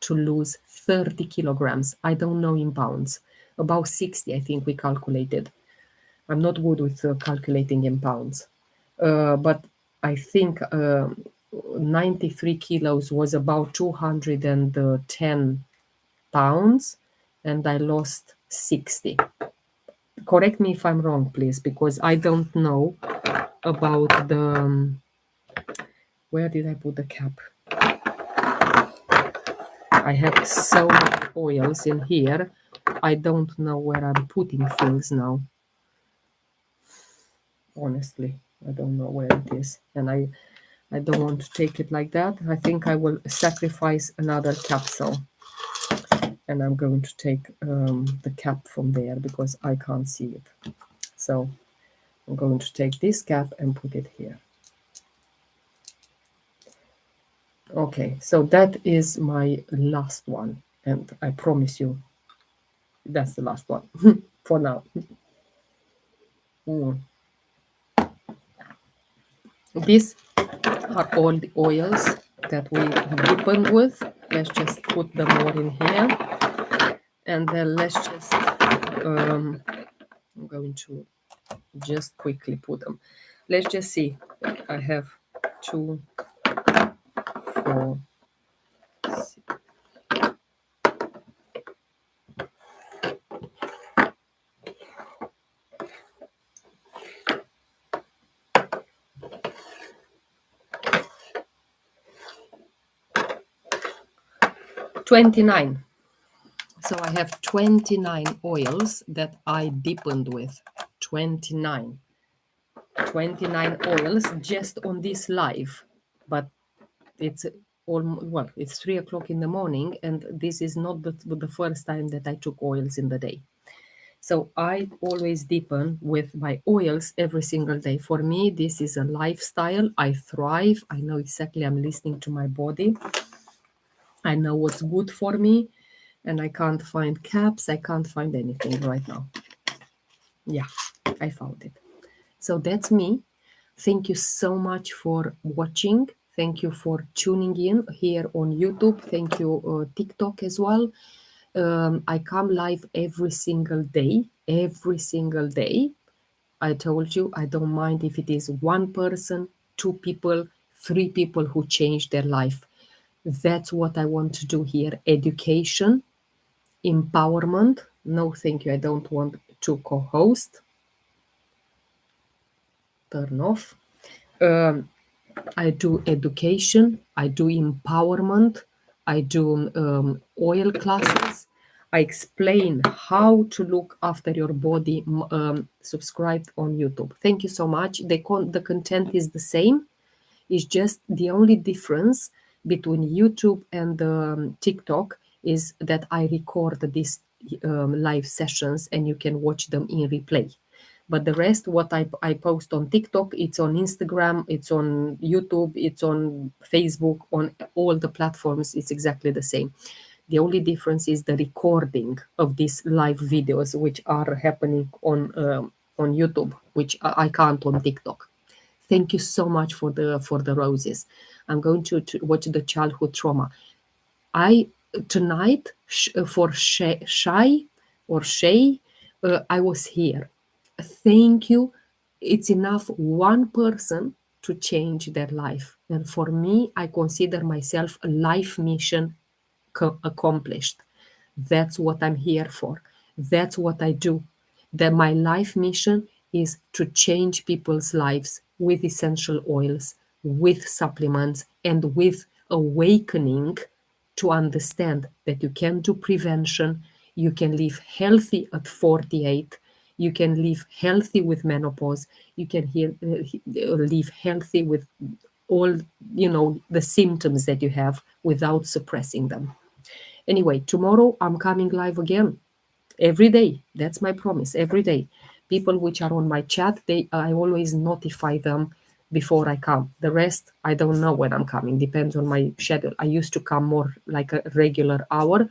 to lose 30 kilograms. I don't know in pounds. About 60, I think we calculated. I'm not good with calculating in pounds. But I think 93 kilos was about 210 pounds, and I lost 60. Correct me if I'm wrong, please, because I don't know about the... where did I put the cap? I have so many oils in here. I don't know where I'm putting things now. Honestly, I don't know where it is. And I don't want to take it like that. I think I will sacrifice another capsule. And I'm going to take the cap from there because I can't see it. So I'm going to take this cap and put it here. Okay, so that is my last one. And I promise you, that's the last one for now. These are all the oils that we deepen with. Let's just put them all in here. And then let's just, I'm going to just quickly put them. Let's just see. I have 2, 4, 6. $29. So I have 29 oils that I deepened with. 29 oils just on this live. But it's it's 3 o'clock in the morning, and this is not the first time that I took oils in the day. So I always deepen with my oils every single day. For me, this is a lifestyle. I thrive. I know exactly I'm listening to my body. I know what's good for me, and I can't find caps. I can't find anything right now. Yeah, I found it. So that's me. Thank you so much for watching. Thank you for tuning in here on YouTube. Thank you, TikTok as well. I come live every single day. Every single day. I told you, I don't mind if it is one person, 2 people, 3 people who change their life. That's what I want to do here. Education, empowerment. No, thank you. I don't want to co-host. Turn off. I do education. I do empowerment. I do oil classes. I explain how to look after your body. Subscribed on YouTube. Thank you so much. The content is the same. It's just the only difference between YouTube and TikTok is that I record these live sessions and you can watch them in replay. But the rest, what I post on TikTok, it's on Instagram, it's on YouTube, it's on Facebook, on all the platforms, it's exactly the same. The only difference is the recording of these live videos, which are happening on YouTube, which I can't on TikTok. Thank you so much for the roses. I'm going to watch the childhood trauma. Tonight for Shay, I was here. Thank you. It's enough one person to change their life. And for me, I consider myself a life mission accomplished. That's what I'm here for. That's what I do. That my life mission is to change people's lives with essential oils, with supplements, and with awakening to understand that you can do prevention, you can live healthy at 48, you can live healthy with menopause, you can live healthy with all the symptoms that you have without suppressing them. Anyway, tomorrow I'm coming live again every day. That's my promise. Every day, people which are on my chat, I always notify them before I come. The rest, I don't know when I'm coming. Depends on my schedule. I used to come more like a regular hour,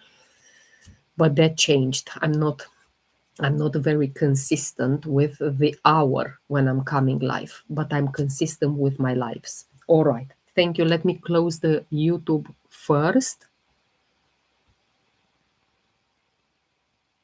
but that changed. I'm not very consistent with the hour when I'm coming live, but I'm consistent with my lives. All right. Thank you. Let me close the YouTube first.